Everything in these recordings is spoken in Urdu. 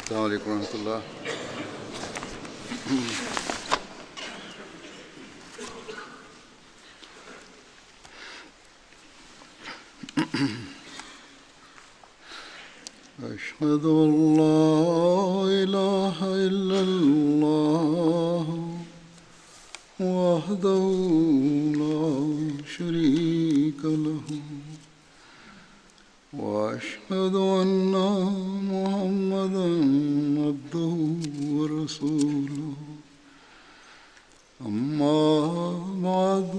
السلام علیکم ورحمۃ اللہ۔ أشهد أن لا إله إلا الله وحده لا شريك له وأشهد أن محمدا عبده ورسوله أما بعد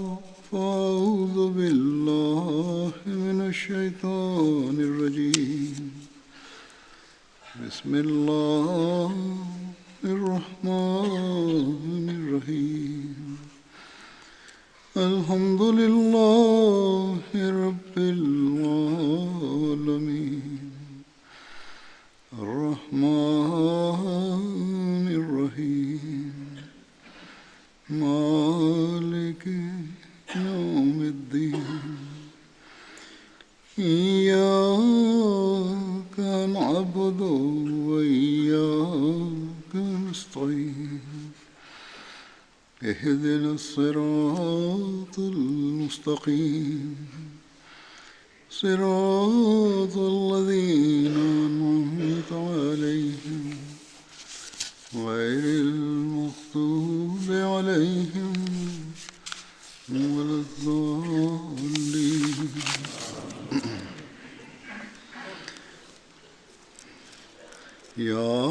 فأعوذ بالله من الشيطان الرجيم بسم الله الرحمن الرحيم الحمد لله رب العالمين الرحمن الرحيم مالك يوم الدين إياك نعبد وإياك نستعين اهدنا الصراط المستقيم صراط الذين أنعمت عليهم غير المغضوب عليهم ولا الضالين۔ يا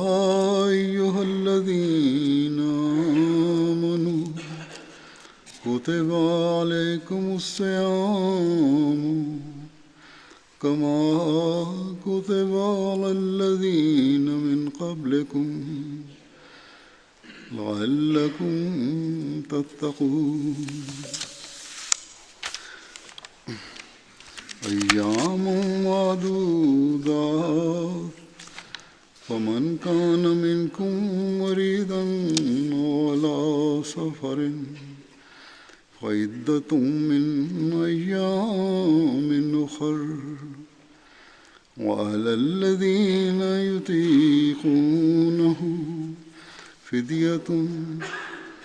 أيها الذين آمنوا كتب عليكم الصيام كما كتب على الذين من قبلكم لعلكم تتقون۔ أيام معدودات فمن كان منكم مريضا على سفر فعدة من أيام أخر وعلى الذين يطيقونه فدية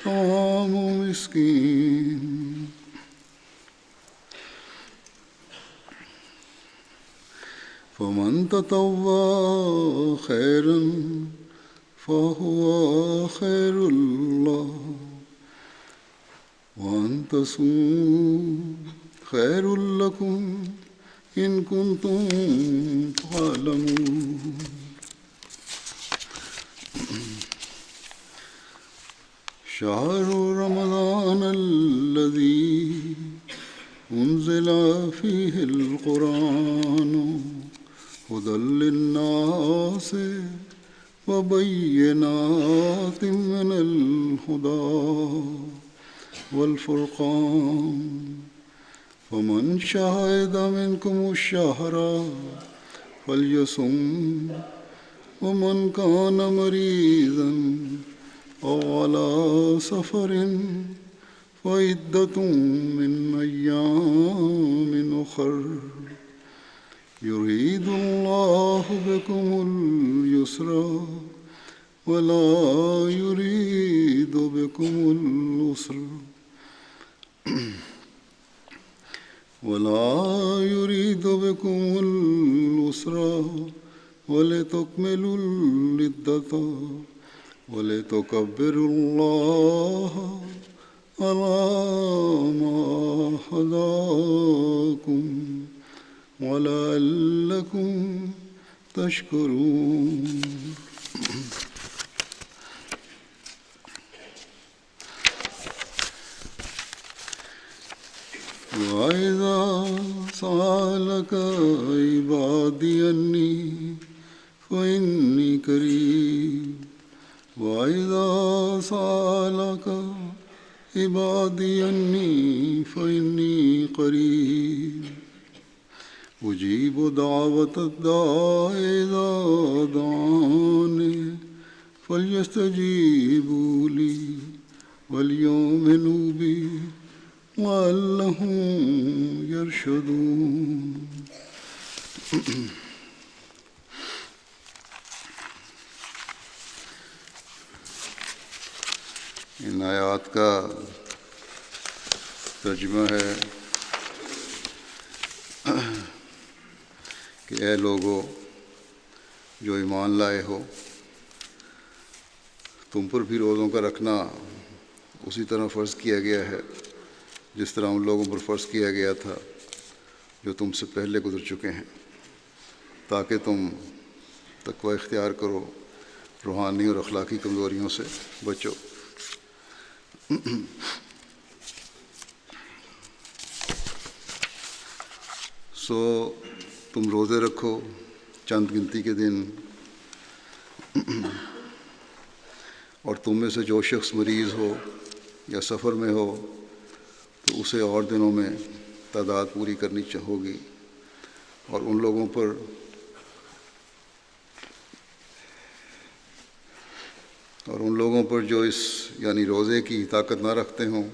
طعام مسكين فمن تطوع خيرا فهو خير له وأن تصوموا خير لكم إن كنتم تعلمون۔ شهر رمضان الذي أنزل فيه القرآن هدى للناس وبينات من الهدى والفرقان فمن شهد منكم الشهر فليصم ومن كان مريضا أو على سفر فعدة من أيام أخر يريد الله بكم اليسر ولا يريد بكم العسر ولتكملوا العدة ولتكبروا الله على ما هداكم ولعلكم تشكرون۔ وإذا سألك عبادي عني فإني قريب وإذا سألك عبادي عني فإني قريب أجيب دعوة الداع إذا دعاني فليستجيبوا لي وليؤمنوا بي لعلهم يرشدون۔ ان آیات کا ترجمہ ہے کہ اے لوگو جو ایمان لائے ہو، تم پر بھی روزوں کا رکھنا اسی طرح فرض کیا گیا ہے جس طرح ان لوگوں پر فرض کیا گیا تھا جو تم سے پہلے گزر چکے ہیں، تاکہ تم تقوی اختیار کرو، روحانی اور اخلاقی کمزوریوں سے بچو۔ تم روزے رکھو چند گنتی کے دن، اور تم میں سے جو شخص مریض ہو یا سفر میں ہو تو اسے اور دنوں میں تعداد پوری کرنی ہوگی، اور ان لوگوں پر جو اس یعنی روزے کی طاقت نہ رکھتے ہوں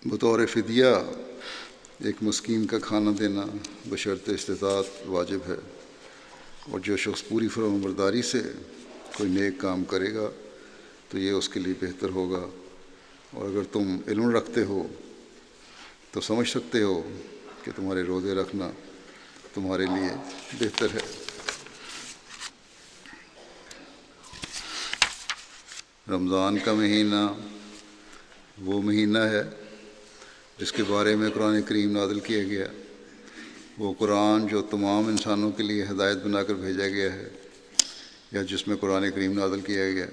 بطور فدیہ ایک مسکین کا کھانا دینا بشرط استطاعت واجب ہے، اور جو شخص پوری فرمانبرداری سے کوئی نیک کام کرے گا تو یہ اس کے لیے بہتر ہوگا، اور اگر تم علم رکھتے ہو تو سمجھ سکتے ہو کہ تمہارے روزے رکھنا تمہارے لیے بہتر ہے۔ رمضان کا مہینہ وہ مہینہ ہے جس کے بارے میں قرآن کریم نازل کیا گیا، وہ قرآن جو تمام انسانوں کے لیے ہدایت بنا کر بھیجا گیا ہے، یا جس میں قرآن کریم نازل کیا گیا،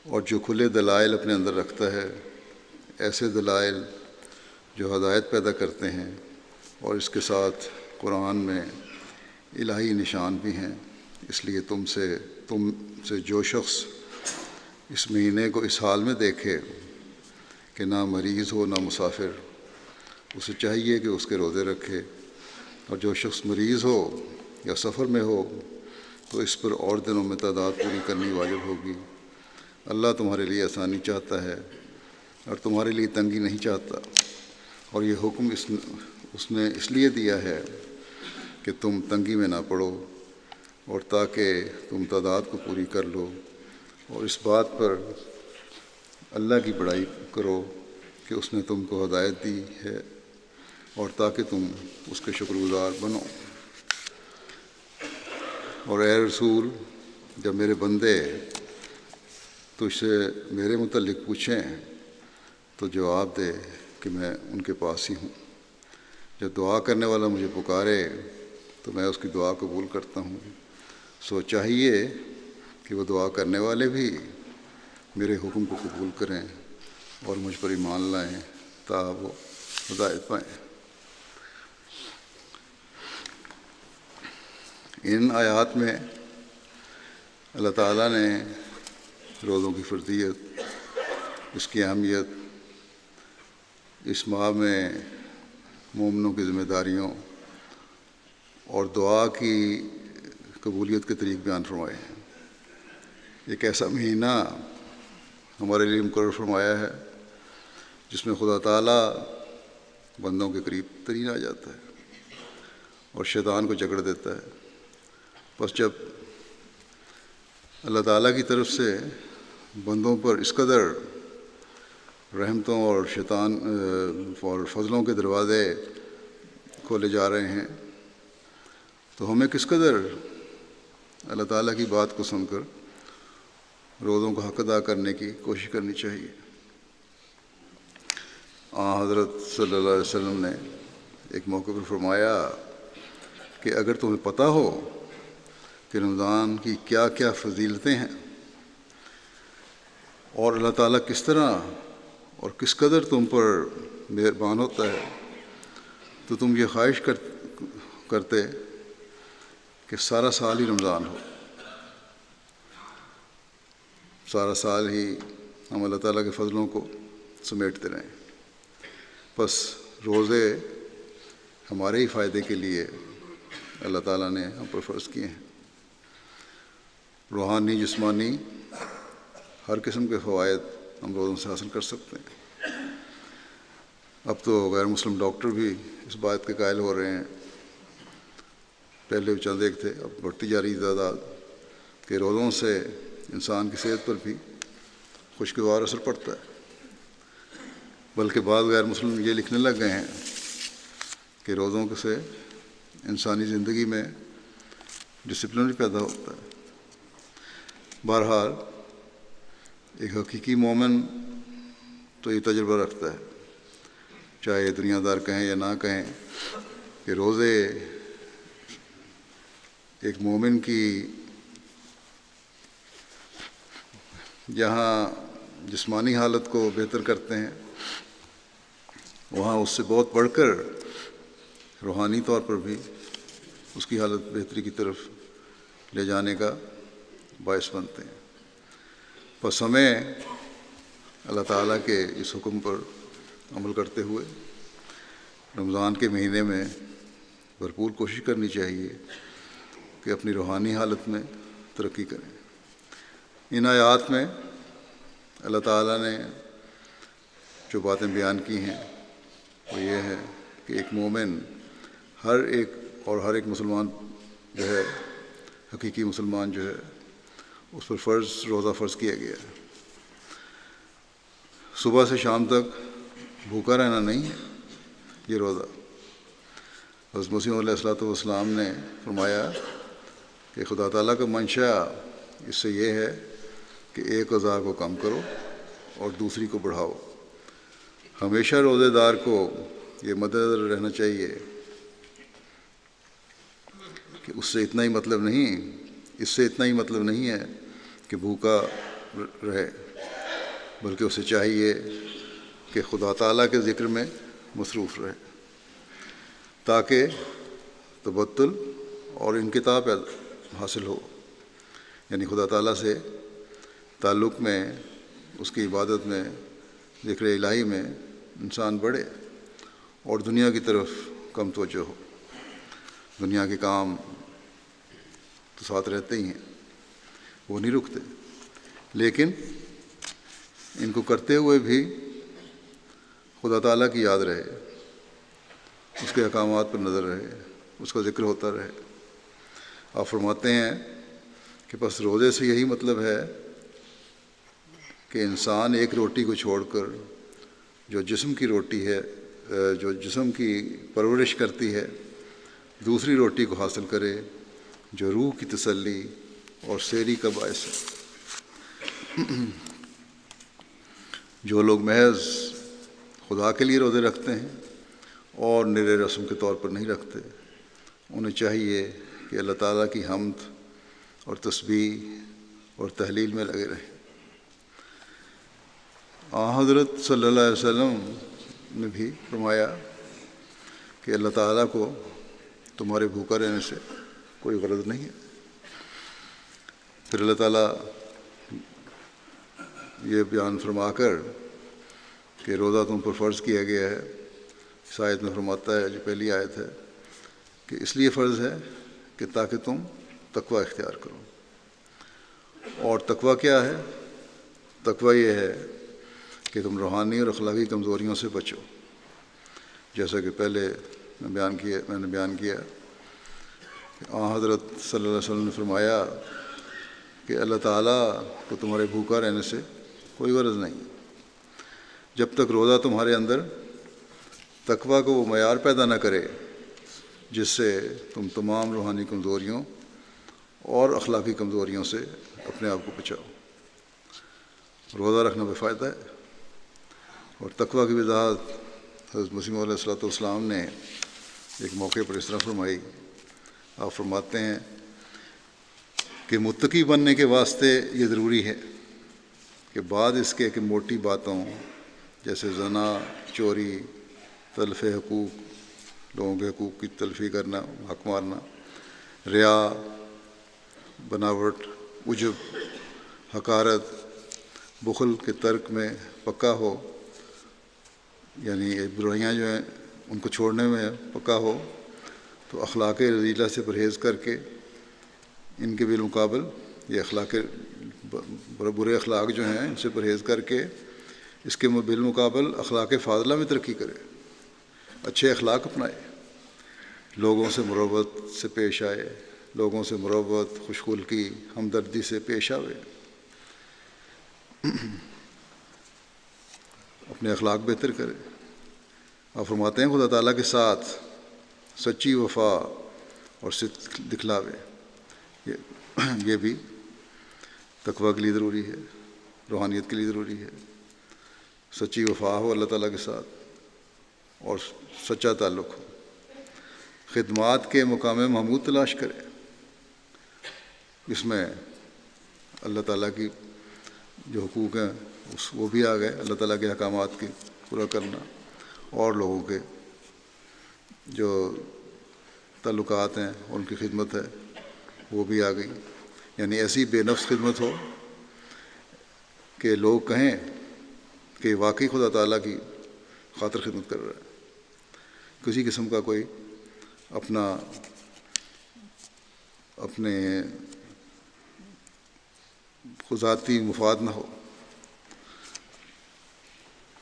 اور جو کھلے دلائل اپنے اندر رکھتا ہے، ایسے دلائل جو ہدایت پیدا کرتے ہیں، اور اس کے ساتھ قرآن میں الہی نشان بھی ہیں۔ اس لیے تم سے جو شخص اس مہینے کو اس حال میں دیکھے کہ نہ مریض ہو نہ مسافر، اسے چاہیے کہ اس کے روزے رکھے، اور جو شخص مریض ہو یا سفر میں ہو تو اس پر اور دنوں میں تعداد پوری کرنی واجب ہوگی۔ اللہ تمہارے لیے آسانی چاہتا ہے اور تمہارے لیے تنگی نہیں چاہتا، اور یہ حکم اس نے اس لیے دیا ہے کہ تم تنگی میں نہ پڑو، اور تاکہ تم تعداد کو پوری کر لو، اور اس بات پر اللہ کی بڑائی کرو کہ اس نے تم کو ہدایت دی ہے، اور تاکہ تم اس کے شکر گزار بنو۔ اور اے رسول، جب میرے بندے تجھ سے میرے متعلق پوچھیں تو جواب دے کہ میں ان کے پاس ہی ہوں۔ جب دعا کرنے والا مجھے پکارے تو میں اس کی دعا قبول کرتا ہوں، سو چاہیے کہ وہ دعا کرنے والے بھی میرے حکم کو قبول کریں اور مجھ پر ایمان لائیں تاکہ وہ ہدایت پائیں۔ ان آیات میں اللہ تعالیٰ نے روزوں کی فرضیت، اس کی اہمیت، اس ماہ میں مومنوں کی ذمہ داریوں اور دعا کی قبولیت کے طریق بیان فرمائے ہیں۔ ایک ایسا مہینہ ہمارے لیے مقرر فرمایا ہے جس میں خدا تعالیٰ بندوں کے قریب ترین آ جاتا ہے اور شیطان کو جکڑ دیتا ہے۔ بس جب اللہ تعالیٰ کی طرف سے بندوں پر اس قدر رحمتوں اور اور فضلوں کے دروازے کھولے جا رہے ہیں تو ہمیں کس قدر اللہ تعالیٰ کی بات کو سن کر روزوں کا حق ادا کرنے کی کوشش کرنی چاہیے۔ حضرت صلی اللہ علیہ وسلم نے ایک موقع پر فرمایا کہ اگر تمہیں پتہ ہو کہ رمضان کی کیا کیا فضیلتیں ہیں اور اللہ تعالیٰ کس طرح اور کس قدر تم پر مہربان ہوتا ہے تو تم یہ خواہش کرتے کہ سارا سال ہی رمضان ہو، سارا سال ہی ہم اللہ تعالیٰ کے فضلوں کو سمیٹتے رہیں۔ بس روزے ہمارے ہی فائدے کے لیے اللہ تعالیٰ نے ہم پر فرض کیے ہیں۔ روحانی جسمانی ہر قسم کے فوائد ہم روزوں سے حاصل کر سکتے ہیں۔ اب تو غیر مسلم ڈاکٹر بھی اس بات کے قائل ہو رہے ہیں، پہلے چند ایک تھے، اب بڑھتی جا رہی تعداد کہ روزوں سے انسان کی صحت پر بھی خوشگوار اثر پڑتا ہے، بلکہ بعض غیر مسلم یہ لکھنے لگ گئے ہیں کہ روزوں سے انسانی زندگی میں ڈسپلن بھی پیدا ہوتا ہے۔ بہرحال ایک حقیقی مومن تو یہ تجربہ رکھتا ہے، چاہے دنیا دار کہیں یا نہ کہیں، کہ روزے ایک مومن کی جہاں جسمانی حالت کو بہتر کرتے ہیں، وہاں اس سے بہت بڑھ کر روحانی طور پر بھی اس کی حالت بہتری کی طرف لے جانے کا باعث بنتے ہیں۔ پس ہمیں اللہ تعالیٰ کے اس حکم پر عمل کرتے ہوئے رمضان کے مہینے میں بھرپور کوشش کرنی چاہیے کہ اپنی روحانی حالت میں ترقی کریں۔ ان آیات میں اللہ تعالیٰ نے جو باتیں بیان کی ہیں وہ یہ ہے کہ ایک مومن ہر ایک مسلمان جو ہے، حقیقی مسلمان جو ہے، اس پر روزہ فرض کیا گیا ہے۔ صبح سے شام تک بھوکا رہنا نہیں ہے یہ روزہ۔ حضرت مسیح علیہ والسلام نے فرمایا کہ خدا تعالیٰ کا منشا اس سے یہ ہے کہ ایک غذا کو کم کرو اور دوسری کو بڑھاؤ۔ ہمیشہ روزے دار کو یہ مد نظر رہنا چاہیے کہ اس سے اتنا ہی مطلب نہیں ہے کہ بھوکا رہے، بلکہ اسے چاہیے کہ خدا تعالیٰ کے ذکر میں مصروف رہے تاکہ تبتل اور انقطاع حاصل ہو، یعنی خدا تعالیٰ سے تعلق میں، اس کی عبادت میں، ذکر الہی میں انسان بڑھے اور دنیا کی طرف کم توجہ ہو۔ دنیا کے کام تو ساتھ رہتے ہی ہیں، وہ نہیں رکتے، لیکن ان کو کرتے ہوئے بھی خدا تعالیٰ کی یاد رہے، اس کے احکامات پر نظر رہے، اس کا ذکر ہوتا رہے۔ آپ فرماتے ہیں کہ بس روزے سے یہی مطلب ہے کہ انسان ایک روٹی کو چھوڑ کر جو جسم کی روٹی ہے، جو جسم کی پرورش کرتی ہے، دوسری روٹی کو حاصل کرے جو روح کی تسلی اور سیری کا باعث ہے۔ جو لوگ محض خدا کے لیے روزے رکھتے ہیں اور نرے رسم کے طور پر نہیں رکھتے، انہیں چاہیے کہ اللہ تعالیٰ کی حمد اور تسبیح اور تحلیل میں لگے رہیں۔ حضرت صلی اللہ علیہ وسلم نے بھی فرمایا کہ اللہ تعالیٰ کو تمہارے بھوکا رہنے سے کوئی غرض نہیں ہے۔ پھر اللہ تعالیٰ یہ بیان فرما کر کہ روزہ تم پر فرض کیا گیا ہے، اس آیت میں فرماتا ہے، جو پہلی آیت ہے، کہ اس لیے فرض ہے کہ تاکہ تم تقوی اختیار کرو۔ اور تقوی کیا ہے؟ تقوی یہ ہے کہ تم روحانی اور اخلاقی کمزوریوں سے بچو، جیسا کہ پہلے میں نے بیان کیا کہ حضرت صلی اللہ علیہ وسلم نے فرمایا کہ اللہ تعالیٰ کو تمہارے بھوکا رہنے سے کوئی غرض نہیں، جب تک روزہ تمہارے اندر تقوی کو وہ معیار پیدا نہ کرے جس سے تم تمام روحانی کمزوریوں اور اخلاقی کمزوریوں سے اپنے آپ کو بچاؤ۔ روزہ رکھنا بے فائدہ ہے، اور تقوی کی وضاحت حضرت مسیح علیہ والسلام نے ایک موقع پر اس طرح فرمائی۔ آپ فرماتے ہیں کہ متقی بننے کے واسطے یہ ضروری ہے کہ بعد اس کے کہ موٹی باتوں جیسے زنا، چوری، تلف حقوق، لوگوں کے حقوق کی تلفی کرنا، حق مارنا، ریا، بناوٹ، عجب، حقارت، بخل کے ترک میں پکا ہو، یعنی یہ برائیاں جو ہیں ان کو چھوڑنے میں پکا ہو، تو اخلاق رذیلہ سے پرہیز کر کے ان کے بالمقابل یہ برے اخلاق جو ہیں ان سے پرہیز کر کے اس کے بالمقابل اخلاق فاضلہ میں ترقی کرے، اچھے اخلاق اپنائے، لوگوں سے مروت سے پیش آئے، لوگوں سے مروت، خوش خلقی، ہمدردی سے پیش آئے۔ اپنے اخلاق بہتر کرے۔ آپ فرماتے ہیں خدا تعالیٰ کے ساتھ سچی وفا اور صدق دکھلاوے، یہ بھی تقویٰ کے لیے ضروری ہے، روحانیت کے لیے ضروری ہے۔ سچی وفا ہو اللہ تعالیٰ کے ساتھ اور سچا تعلق ہو۔ خدمات کے مقام محمود تلاش کرے، اس میں اللہ تعالیٰ کی جو حقوق ہیں وہ بھی آ گئے، اللہ تعالیٰ کے احکامات کی پورا کرنا، اور لوگوں کے جو تعلقات ہیں ان کی خدمت ہے وہ بھی آ گئی۔ یعنی ایسی بے نفس خدمت ہو کہ لوگ کہیں کہ واقعی خدا تعالیٰ کی خاطر خدمت کر رہا ہے، کسی قسم کا کوئی اپنے ذاتی مفاد نہ ہو۔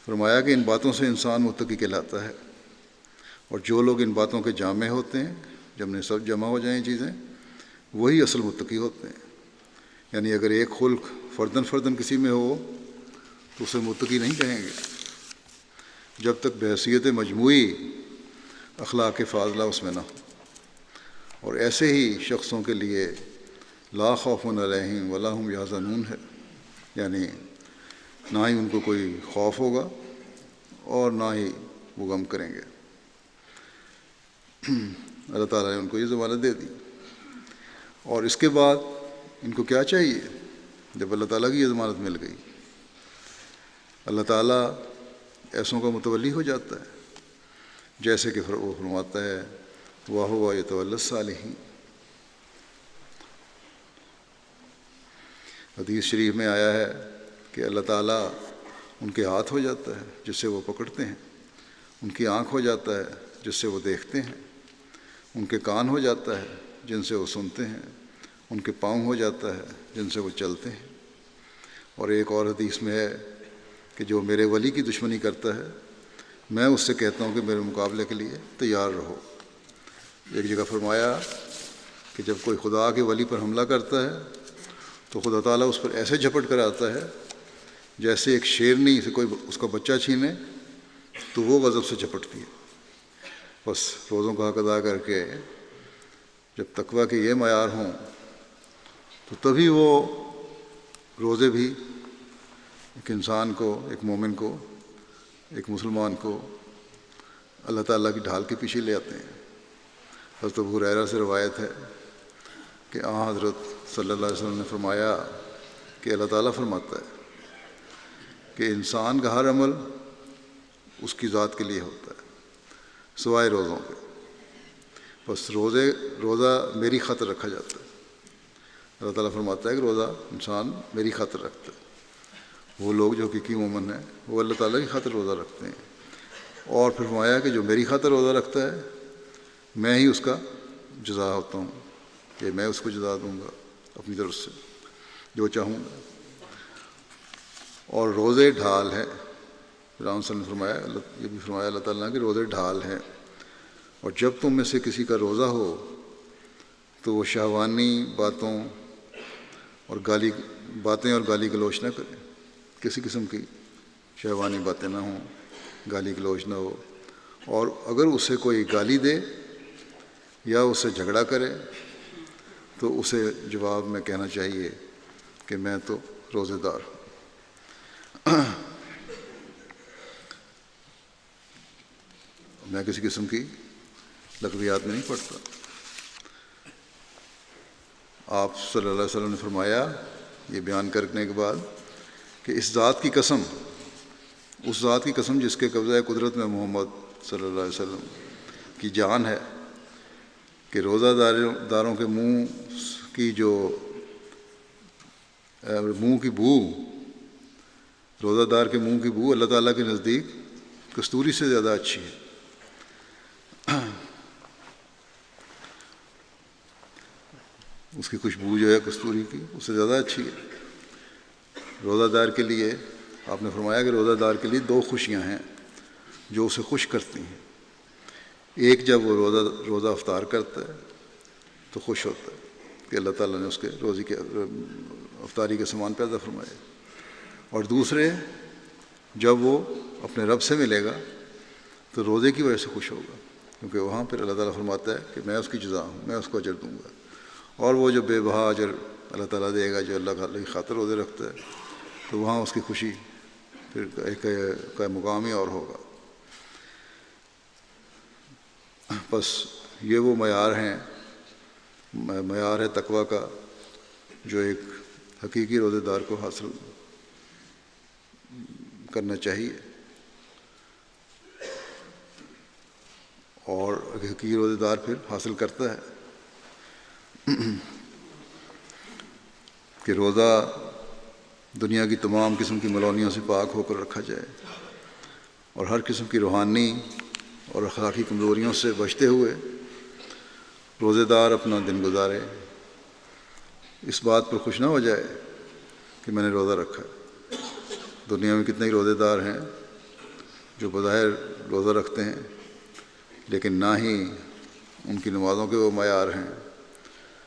فرمایا کہ ان باتوں سے انسان متقی کہلاتا ہے، اور جو لوگ ان باتوں کے جامع ہوتے ہیں، جب انہیں سب جمع ہو جائیں چیزیں، وہی اصل متقی ہوتے ہیں۔ یعنی اگر ایک خلق فرداً کسی میں ہو تو اسے متقی نہیں کہیں گے، جب تک بحیثیت مجموعی اخلاق فاضلہ اس میں نہ ہو۔ اور ایسے ہی شخصوں کے لیے لا خوف علیہم ولا هم یحزنون ہے، یعنی نہ ہی ان کو کوئی خوف ہوگا اور نہ ہی وہ غم کریں گے۔ اللہ تعالیٰ نے ان کو یہ ضمانت دے دی۔ اور اس کے بعد ان کو کیا چاہیے؟ جب اللہ تعالیٰ کی یہ ضمانت مل گئی، اللہ تعالیٰ ایسوں کا متولی ہو جاتا ہے، جیسے کہ وہ فرماتا ہے وَهُوَ يَتَوَلَّى الصَّالِحِينَ۔ حدیث شریف میں آیا ہے کہ اللہ تعالیٰ ان کے ہاتھ ہو جاتا ہے جس سے وہ پکڑتے ہیں، ان کی آنکھ ہو جاتا ہے جس سے وہ دیکھتے ہیں، ان کے کان ہو جاتا ہے جن سے وہ سنتے ہیں، ان کے پاؤں ہو جاتا ہے جن سے وہ چلتے ہیں۔ اور ایک اور حدیث میں ہے کہ جو میرے ولی کی دشمنی کرتا ہے میں اس سے کہتا ہوں کہ میرے مقابلے کے لیے تیار رہو۔ ایک جگہ فرمایا کہ جب کوئی خدا کے ولی پر حملہ کرتا ہے تو خدا تعالیٰ اس پر ایسے جھپٹ کر آتا ہے جیسے ایک شیرنی سے کوئی اس کا بچہ چھینے تو وہ غضب سے جھپٹتی ہے۔ بس روزوں کا حق ادا کر کے جب تقویٰ کے یہ معیار ہوں تو تبھی وہ روزے بھی ایک انسان کو، ایک مومن کو، ایک مسلمان کو اللہ تعالیٰ کی ڈھال کے پیچھے لے آتے ہیں۔ حضرت ابو ہریرہ سے روایت ہے کہ حضرت صلی اللہ علیہ وسلم نے فرمایا کہ اللہ تعالیٰ فرماتا ہے کہ انسان کا ہر عمل اس کی ذات کے لیے ہوتا ہے سوائے روزوں کے۔ بس روزہ میری خاطر رکھا جاتا ہے۔ اللہ تعالیٰ فرماتا ہے کہ روزہ انسان میری خاطر رکھتا ہے۔ وہ لوگ جو حقیقی مومن ہیں وہ اللہ تعالیٰ کی خاطر روزہ رکھتے ہیں۔ اور پھر فرمایا کہ جو میری خاطر روزہ رکھتا ہے میں ہی اس کا جزا ہوتا ہوں، کہ میں اس کو جزا دوں گا اپنی طرف سے جو چاہوں گا۔ اور روزے ڈھال ہے، رام صلی اللہ نے فرمایا، یہ بھی فرمایا اللہ تعالیٰ نے کہ روزے ڈھال ہیں، اور جب تم میں سے کسی کا روزہ ہو تو وہ شہوانی باتیں اور گالی گلوچ نہ کرے، کسی قسم کی شہوانی باتیں نہ ہوں، گالی گلوچ نہ ہو۔ اور اگر اسے کوئی گالی دے یا اس سے جھگڑا کرے تو اسے جواب میں کہنا چاہیے کہ میں تو روزے دار ہوں، میں کسی قسم کی لغویات میں نہیں پڑتا۔ آپ صلی اللہ علیہ وسلم نے فرمایا یہ بیان کرنے کے بعد کہ اس ذات کی قسم جس کے قبضہ قدرت میں محمد صلی اللہ علیہ وسلم کی جان ہے کہ روزہ داروں کے منہ کی بو، روزہ دار کے منہ کی بو اللہ تعالیٰ کے نزدیک کستوری سے زیادہ اچھی ہے۔ اس کی خوشبو جو ہے کستوری کی اس سے زیادہ اچھی ہے۔ روزہ دار کے لیے آپ نے فرمایا کہ روزہ دار کے لیے 2 خوشیاں ہیں جو اسے خوش کرتی ہیں۔ ایک جب وہ روزہ افطار کرتا ہے تو خوش ہوتا ہے کہ اللہ تعالیٰ نے اس کے روزی کے افطاری کے سامان پیدا فرمائے، اور دوسرے جب وہ اپنے رب سے ملے گا تو روزے کی وجہ سے خوش ہوگا، کیونکہ وہاں پھر اللہ تعالیٰ فرماتا ہے کہ میں اس کی جزا ہوں، میں اس کو اجر دوں گا، اور وہ جو بے بہا اجر اللہ تعالیٰ دے گا جو اللہ کی خاطر روزے رکھتا ہے، تو وہاں اس کی خوشی پھر ایک کا مقام ہی اور ہوگا۔ بس یہ وہ معیار ہیں، معیار ہے تقویٰ کا جو ایک حقیقی روزے دار کو حاصل کرنا چاہیے، اور حقیقی روزے دار پھر حاصل کرتا ہے کہ روزہ دنیا کی تمام قسم کی ملونیوں سے پاک ہو کر رکھا جائے، اور ہر قسم کی روحانی اور اخلاقی کمزوریوں سے بچتے ہوئے روزے دار اپنا دن گزارے، اس بات پر خوش نہ ہو جائے کہ میں نے روزہ رکھا۔ دنیا میں کتنے ہی روزے دار ہیں جو بظاہر روزہ رکھتے ہیں، لیکن نہ ہی ان کی نمازوں کے وہ معیار ہیں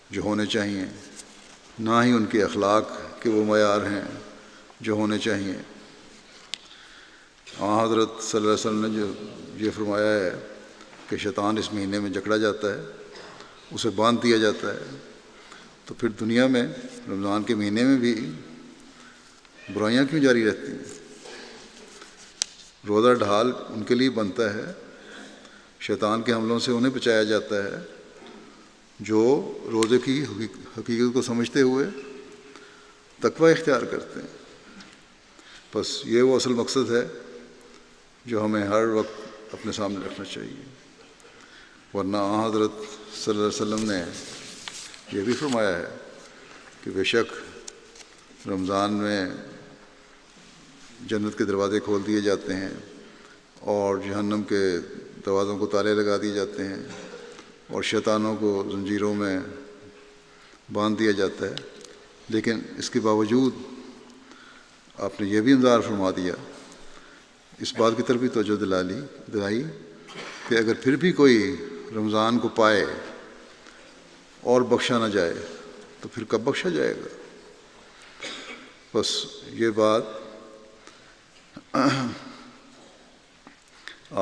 جو ہونے چاہیے، نہ ہی ان کے اخلاق کے وہ معیار ہیں جو ہونے چاہیے۔ حضرت صلی اللہ علیہ وسلم نے جو یہ فرمایا ہے کہ شیطان اس مہینے میں جکڑا جاتا ہے، اسے باندھ دیا جاتا ہے، تو پھر دنیا میں رمضان کے مہینے میں بھی برائیاں کیوں جاری رہتی ہیں؟ روزہ ڈھال ان کے لیے بنتا ہے، شیطان کے حملوں سے انہیں بچایا جاتا ہے جو روزے کی حقیقت کو سمجھتے ہوئے تقوی اختیار کرتے ہیں۔ بس یہ وہ اصل مقصد ہے جو ہمیں ہر وقت اپنے سامنے رکھنا چاہیے، ورنہ حضرت صلی اللہ علیہ وسلم نے یہ بھی فرمایا ہے کہ بے شک رمضان میں جنت کے دروازے کھول دیے جاتے ہیں اور جہنم کے دروازوں کو تالے لگا دیے جاتے ہیں اور شیطانوں کو زنجیروں میں باندھ دیا جاتا ہے، لیکن اس کے باوجود آپ نے یہ بھی انذار فرما دیا، اس بات کی طرف بھی توجہ دلائی کہ اگر پھر بھی کوئی رمضان کو پائے اور بخشا نہ جائے تو پھر کب بخشا جائے گا؟ بس یہ بات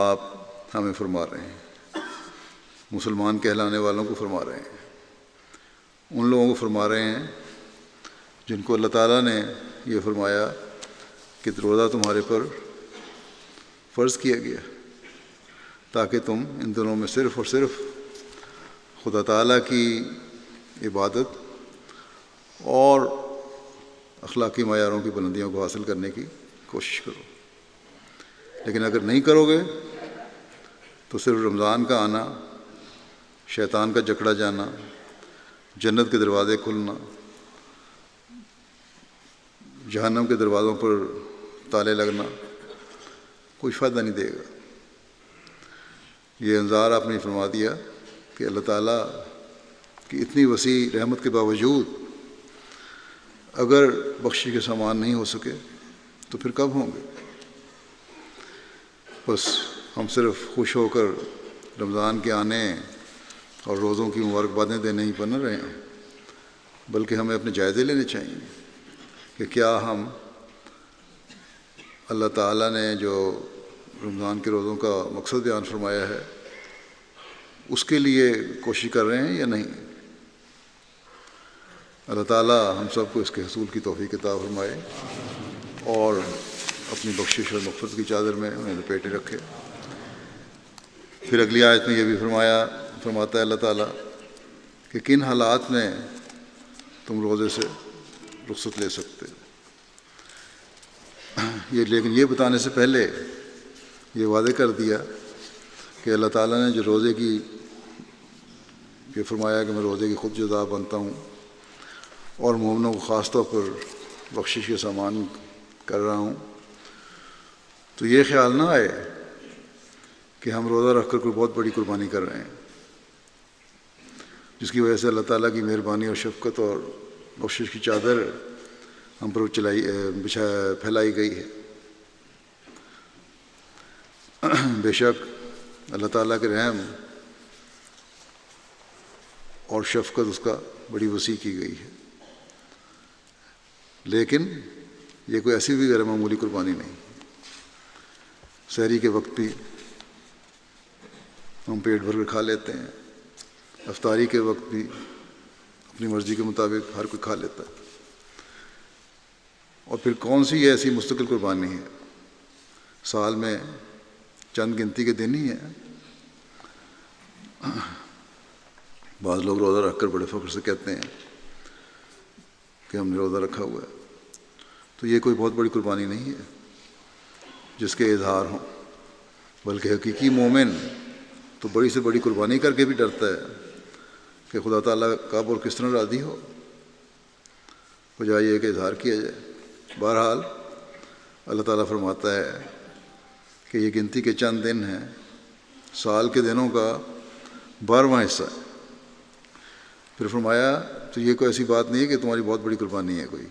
آپ ہمیں فرما رہے ہیں، مسلمان کہلانے والوں کو فرما رہے ہیں، ان لوگوں کو فرما رہے ہیں جن کو اللہ تعالیٰ نے یہ فرمایا کہ روزہ تمہارے پر فرض کیا گیا تاکہ تم ان دنوں میں صرف اور صرف خدا تعالیٰ کی عبادت اور اخلاقی معیاروں کی بلندیوں کو حاصل کرنے کی کوشش کرو۔ لیکن اگر نہیں کرو گے تو صرف رمضان کا آنا، شیطان کا جکڑا جانا، جنت کے دروازے کھلنا، جہنم کے دروازوں پر تالے لگنا کوئی فائدہ نہیں دے گا۔ یہ انذار آپ نے فرما دیا کہ اللہ تعالیٰ کی اتنی وسیع رحمت کے باوجود اگر بخشش کے سامان نہیں ہو سکے تو پھر کب ہوں گے؟ بس ہم صرف خوش ہو کر رمضان کے آنے اور روزوں کی مبارکبادیں دینے ہی پر نہ رہے ہیں، بلکہ ہمیں اپنے جائزے لینے چاہیے کہ کیا ہم اللہ تعالیٰ نے جو رمضان کے روزوں کا مقصد بیان فرمایا ہے اس کے لیے کوشش کر رہے ہیں یا نہیں۔ اللہ تعالیٰ ہم سب کو اس کے حصول کی توفیق عطا فرمائے اور اپنی بخشش اور مغفرت کی چادر میں انہیں لپیٹے رکھے۔ پھر اگلی آیت میں یہ بھی فرماتا ہے اللہ تعالیٰ کہ کن حالات میں تم روزے سے رخصت لے سکتے ہو۔ لیکن یہ بتانے سے پہلے یہ واضح کر دیا کہ اللہ تعالیٰ نے جو روزے کی یہ فرمایا کہ میں روزے کی خود جزا بنتا ہوں اور مومنوں کو خاص طور پر بخشش کے سامان کر رہا ہوں، تو یہ خیال نہ آئے کہ ہم روزہ رکھ کر کوئی بہت بڑی قربانی کر رہے ہیں جس کی وجہ سے اللہ تعالیٰ کی مہربانی اور شفقت اور بخشش کی چادر ہم پر پھیلائی گئی ہے۔ بے شک اللہ تعالیٰ کے رحم اور شفقت اس کا بڑی وسیع کی گئی ہے، لیکن یہ کوئی ایسی بھی غیر معمولی قربانی نہیں۔ سحری کے وقت بھی ہم پیٹ بھر کر کھا لیتے ہیں، افطاری کے وقت بھی اپنی مرضی کے مطابق ہر کوئی کھا لیتا ہے۔ اور پھر کون سی ایسی مستقل قربانی ہے؟ سال میں چند گنتی کے دن ہی ہیں۔ بعض لوگ روزہ رکھ کر بڑے فخر سے کہتے ہیں کہ ہم نے روزہ رکھا ہوا ہے، تو یہ کوئی بہت بڑی قربانی نہیں ہے جس کے اظہار ہوں، بلکہ حقیقی مومن تو بڑی سے بڑی قربانی کر کے بھی ڈرتا ہے کہ خدا تعالیٰ کب اور کس طرح راضی ہو، بجائے یہ کہ اظہار کیا جائے۔ بہرحال اللہ تعالیٰ فرماتا ہے کہ یہ گنتی کے چند دن ہیں، سال کے دنوں کا 12واں حصہ ہے۔ پھر فرمایا تو یہ کوئی ایسی بات نہیں ہے کہ تمہاری بہت بڑی قربانی ہے کوئی۔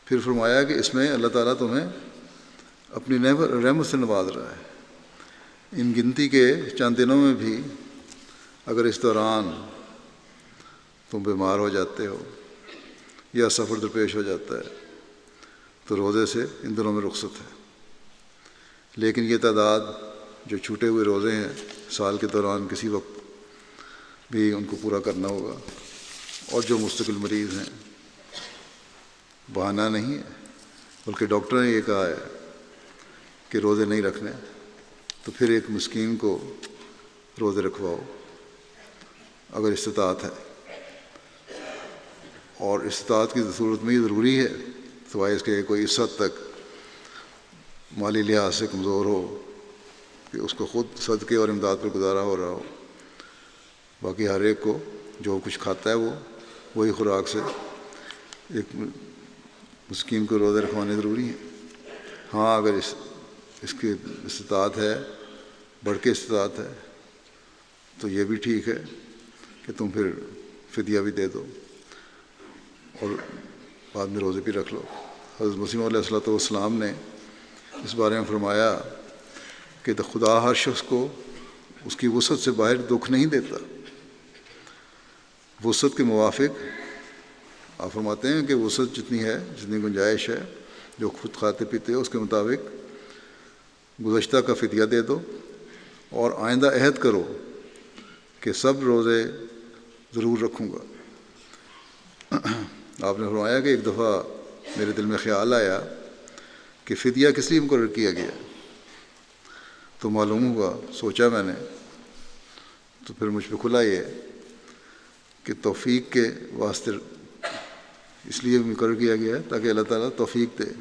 پھر فرمایا کہ اس میں اللہ تعالیٰ تمہیں اپنی رحمت سے نواز رہا ہے۔ ان گنتی کے چند دنوں میں بھی اگر اس دوران تم بیمار ہو جاتے ہو یا سفر درپیش ہو جاتا ہے تو روزے سے ان دنوں میں رخصت ہے، لیکن یہ تعداد جو چھوٹے ہوئے روزے ہیں سال کے دوران کسی وقت بھی ان کو پورا کرنا ہوگا۔ اور جو مستقل مریض ہیں، بہانہ نہیں ہے، بلکہ ڈاکٹر نے یہ کہا ہے کہ روزے نہیں رکھنے، تو پھر ایک مسکین کو روزے رکھواؤ اگر استطاعت ہے، اور استطاعت کی صورت میں یہ ضروری ہے سوائے اس کے کوئی اس حد تک مالی لحاظ سے کمزور ہو کہ اس کو خود صدقے اور امداد پر گزارا ہو رہا ہو۔ باقی ہر ایک کو جو کچھ کھاتا ہے وہی خوراک سے ایک مسکین کو روزے رکھوانے ضروری ہیں۔ ہاں اگر اس کی استطاعت ہے، بڑھ کے استطاعت ہے، تو یہ بھی ٹھیک ہے کہ تم پھر فدیہ بھی دے دو اور بعد میں روزے بھی رکھ لو۔ حضرت مسیح علیہ السلام نے اس بارے میں فرمایا کہ خدا ہر شخص کو اس کی وسعت سے باہر دکھ نہیں دیتا، وسعت کے موافق آپ فرماتے ہیں کہ وسعت جتنی ہے، جتنی گنجائش ہے، جو خود کھاتے پیتے ہو اس کے مطابق گزشتہ کا فدیہ دے دو، اور آئندہ عہد کرو کہ سب روزے ضرور رکھوں گا۔ آپ نے فرمایا کہ ایک دفعہ میرے دل میں خیال آیا کہ فدیہ کس لیے مقرر کیا گیا، تو معلوم ہوا، سوچا میں نے، تو پھر مجھ پہ کھلا یہ کہ توفیق کے واسطے اس لیے مقرر کیا گیا ہے تاکہ اللہ تعالیٰ توفیق دے،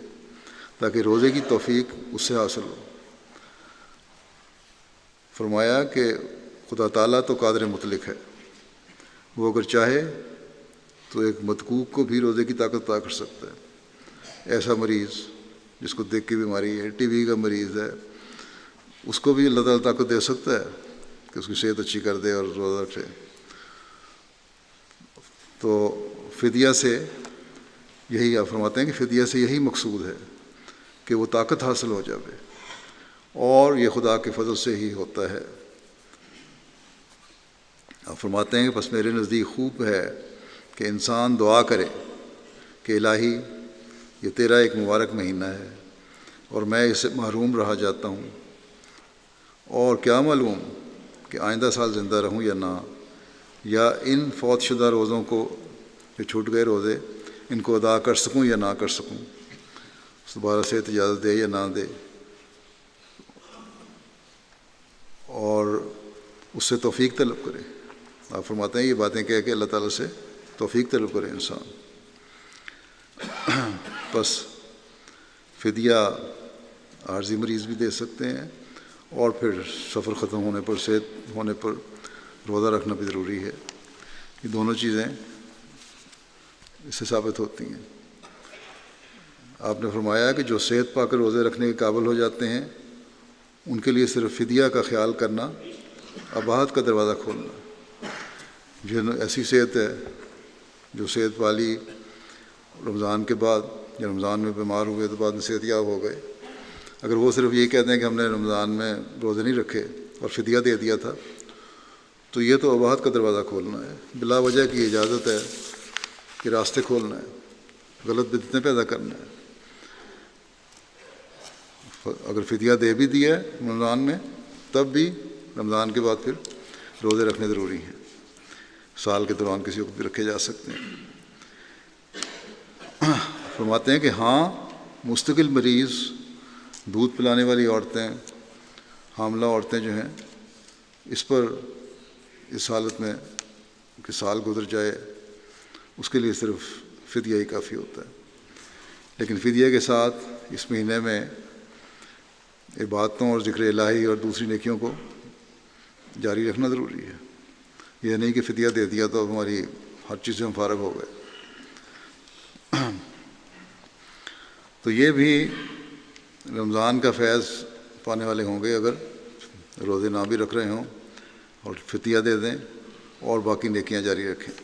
تاکہ روزے کی توفیق اس سے حاصل ہو۔ فرمایا کہ خدا تعالیٰ تو قادر مطلق ہے، وہ اگر چاہے تو ایک مدکوک کو بھی روزے کی طاقت عطا کر سکتا ہے۔ ایسا مریض جس کو دل کی بیماری ہے، ٹی بی کا مریض ہے، اس کو بھی اللہ تعالیٰ طاقت دے سکتا ہے کہ اس کی صحت اچھی کر دے اور روزہ رکھے۔ تو فدیہ سے یہی آپ فرماتے ہیں کہ فدیہ سے یہی مقصود ہے کہ وہ طاقت حاصل ہو جائے، اور یہ خدا کے فضل سے ہی ہوتا ہے۔ آپ فرماتے ہیں کہ پس میرے نزدیک خوب ہے کہ انسان دعا کرے کہ الہی یہ تیرا ایک مبارک مہینہ ہے اور میں اس سے محروم رہا جاتا ہوں، اور کیا معلوم کہ آئندہ سال زندہ رہوں یا نہ، یا ان فوت شدہ روزوں کو جو چھوٹ گئے روزے ان کو ادا کر سکوں یا نہ کر سکوں، دوبارہ سے اجازت دے یا نہ دے، اور اس سے توفیق طلب کرے۔ آپ فرماتے ہیں یہ باتیں کہہ کے اللہ تعالیٰ سے توفیق طلب کرے انسان۔ بس فدیہ عارضی مریض بھی دے سکتے ہیں، اور پھر سفر ختم ہونے پر، صحت ہونے پر روزہ رکھنا بھی ضروری ہے۔ یہ دونوں چیزیں اس سے ثابت ہوتی ہیں۔ آپ نے فرمایا کہ جو صحت پا کر روزے رکھنے کے قابل ہو جاتے ہیں ان کے لیے صرف فدیہ کا خیال کرنا اباحت کا دروازہ کھولنا۔ جو ایسی صحت ہے جو صحت والی رمضان کے بعد یا رمضان میں بیمار ہوئے تو بعد میں صحت یاب ہو گئے، اگر وہ صرف یہ کہتے ہیں کہ ہم نے رمضان میں روزے نہیں رکھے اور فدیہ دے دیا تھا، تو یہ تو اباحت کا دروازہ کھولنا ہے، بلا وجہ کی اجازت ہے کہ راستے کھولنا ہے، غلط بدعتیں پیدا کرنا ہے۔ اگر فدیہ دے بھی دیا ہے رمضان میں تب بھی رمضان کے بعد پھر روزے رکھنے ضروری ہیں. سال کے دوران کسی وقت بھی رکھے جا سکتے ہیں. فرماتے ہیں کہ ہاں مستقل مریض، دودھ پلانے والی عورتیں، حاملہ عورتیں جو ہیں، اس پر اس حالت میں کہ سال گزر جائے اس کے لیے صرف فدیہ ہی کافی ہوتا ہے. لیکن فدیہ کے ساتھ اس مہینے میں عبادتوں اور ذکر الہی اور دوسری نیکیوں کو جاری رکھنا ضروری ہے. یہ نہیں کہ فدیہ دے دیا تو اب ہماری ہر چیز سے ہم فارغ ہو گئے. تو یہ بھی رمضان کا فیض پانے والے ہوں گے اگر روزے نہ بھی رکھ رہے ہوں اور فدیہ دے دیں اور باقی نیکیاں جاری رکھیں.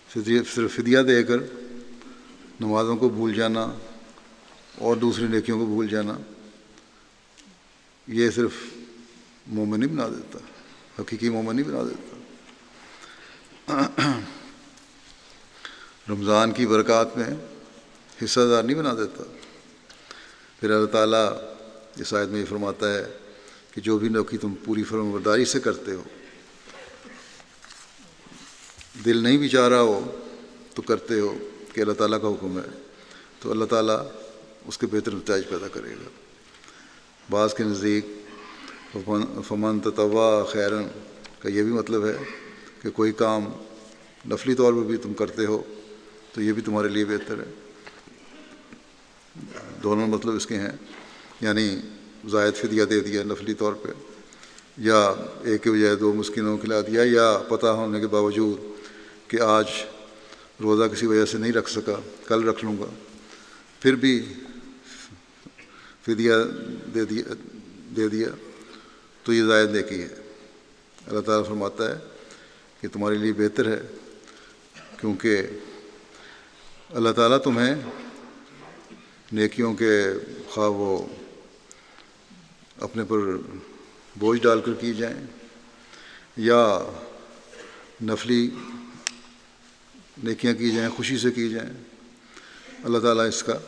صرف فدیہ دے کر نمازوں کو بھول جانا اور دوسری نیکیوں کو بھول جانا یہ صرف مومن نہیں بنا دیتا، حقیقی مومن نہیں بنا دیتا. رمضان کی برکات میں حصہ دار نہیں بنا دیتا. پھر اللہ تعالیٰ اس آیت میں یہ فرماتا ہے کہ جو بھی نیکی تم پوری فرمانبرداری سے کرتے ہو، دل نہیں بھی چاہ رہا ہو تو کرتے ہو کہ اللہ تعالیٰ کا حکم ہے، تو اللہ تعالیٰ اس کے بہتر نتائج پیدا کرے گا. بعض کے نزدیک فمن تطوع خیرن کا یہ بھی مطلب ہے کہ کوئی کام نفلی طور پر بھی تم کرتے ہو تو یہ بھی تمہارے لیے بہتر ہے. دونوں مطلب اس کے ہیں، یعنی زائد فدیہ دے دیا نفلی طور پہ، یا ایک کے بجائے 2 مسکینوں کو کھلا دیا، یا پتہ ہونے کے باوجود کہ آج روزہ کسی وجہ سے نہیں رکھ سکا، کل رکھ لوں گا، پھر بھی فدیہ دے دیا تو یہ زائد نیکی ہے. اللہ تعالیٰ فرماتا ہے کہ تمہارے لیے بہتر ہے، کیونکہ اللہ تعالیٰ تمہیں نیکیوں کے خواہ وہ اپنے پر بوجھ ڈال کر کی جائیں یا نفلی نیکیاں کی جائیں، خوشی سے کی جائیں، اللہ تعالیٰ اس کا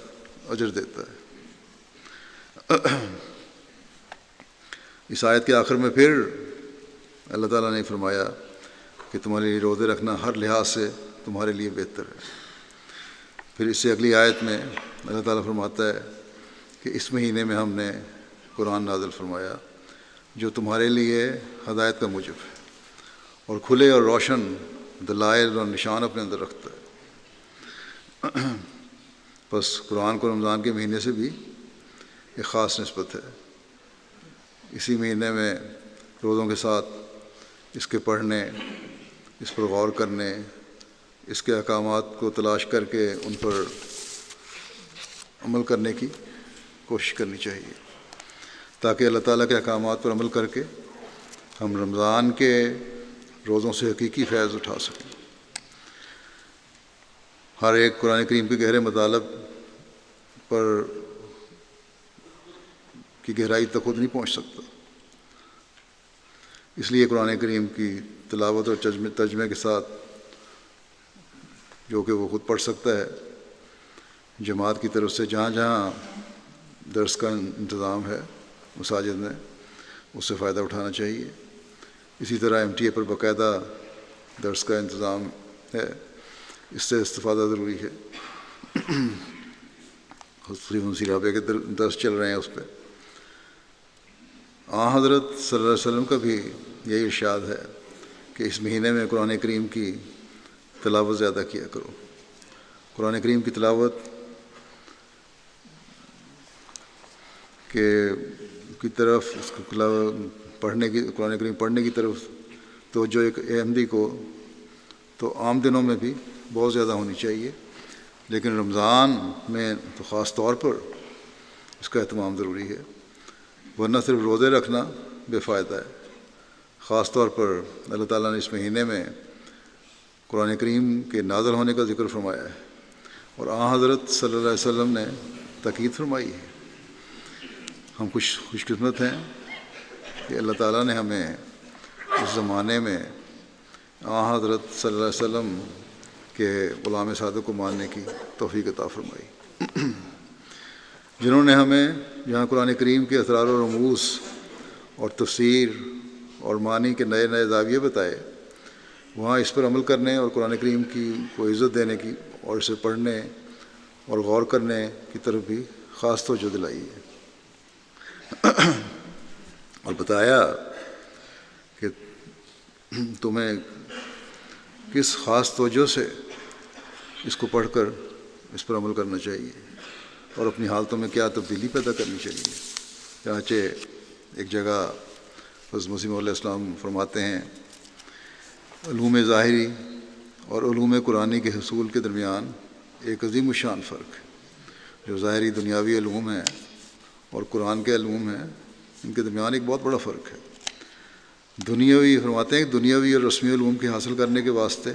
اجر دیتا ہے. اس آیت کے آخر میں پھر اللہ تعالیٰ نے فرمایا کہ تمہارے لیے روزے رکھنا ہر لحاظ سے تمہارے لیے بہتر ہے. پھر اس سے اگلی آیت میں اللہ تعالیٰ فرماتا ہے کہ اس مہینے میں ہم نے قرآن نازل فرمایا جو تمہارے لیے ہدایت کا موجب ہے اور کھلے اور روشن دلائل اور نشان اپنے اندر رکھتا ہے. بس قرآن کو رمضان کے مہینے سے بھی ایک خاص نسبت ہے. اسی مہینے میں روزوں کے ساتھ اس کے پڑھنے، اس پر غور کرنے، اس کے احکامات کو تلاش کر کے ان پر عمل کرنے کی کوشش کرنی چاہیے تاکہ اللہ تعالیٰ کے احکامات پر عمل کر کے ہم رمضان کے روزوں سے حقیقی فیض اٹھا سکیں. ہر ایک قرآن کریم کے گہرے مطالب پر کی گہرائی تک خود نہیں پہنچ سکتا. اس لیے قرآن کریم کی تلاوت اور ترجمے کے ساتھ جو کہ وہ خود پڑھ سکتا ہے، جماعت کی طرف سے جہاں جہاں درس کا انتظام ہے مساجد میں اس سے فائدہ اٹھانا چاہیے. اسی طرح MTA پر باقاعدہ درس کا انتظام ہے، اس سے استفادہ ضروری ہے. خصوصی رابطے کے درس چل رہے ہیں اس پہ. حضرت صلی اللہ علیہ وسلم کا بھی یہی ارشاد ہے کہ اس مہینے میں قرآن کریم کی تلاوت زیادہ کیا کرو. قرآن کریم کی تلاوت کی طرف اس کو پڑھنے کی، قرآن کریم پڑھنے کی طرف توجہ ایک احمدی کو تو عام دنوں میں بھی بہت زیادہ ہونی چاہیے، لیکن رمضان میں تو خاص طور پر اس کا اہتمام ضروری ہے، ورنہ صرف روزے رکھنا بے فائدہ ہے. خاص طور پر اللہ تعالیٰ نے اس مہینے میں قرآن کریم کے نازل ہونے کا ذکر فرمایا ہے اور حضرت صلی اللہ علیہ وسلم نے تاکید فرمائی ہے. ہم خوش قسمت ہیں کہ اللہ تعالیٰ نے ہمیں اس زمانے میں حضرت صلی اللہ علیہ وسلم کے غلام صادق کو ماننے کی توفیق عطا فرمائی. جنہوں نے ہمیں جہاں قرآن کریم کے اسرار و رموز اور تفسیر اور معنی کے نئے نئے زاویے بتائے، وہاں اس پر عمل کرنے اور قرآن کریم کی کو عزت دینے کی اور اسے پڑھنے اور غور کرنے کی طرف بھی خاص توجہ دلائی ہے، اور بتایا کہ تمہیں کس خاص توجہ سے اس کو پڑھ کر اس پر عمل کرنا چاہیے اور اپنی حالتوں میں کیا تبدیلی پیدا کرنی چاہیے۔ چنانچہ ایک جگہ حضرت مسیح علیہ السلام فرماتے ہیں، علوم ظاہری اور علوم قرآنی کے حصول کے درمیان ایک عظیم الشان فرق ہے۔ جو ظاہری دنیاوی علوم ہیں اور قرآن کے علوم ہیں، ان کے درمیان ایک بہت بڑا فرق ہے۔ دنیاوی فرماتے ہیں کہ دنیاوی اور رسمی علوم کے حاصل کرنے کے واسطے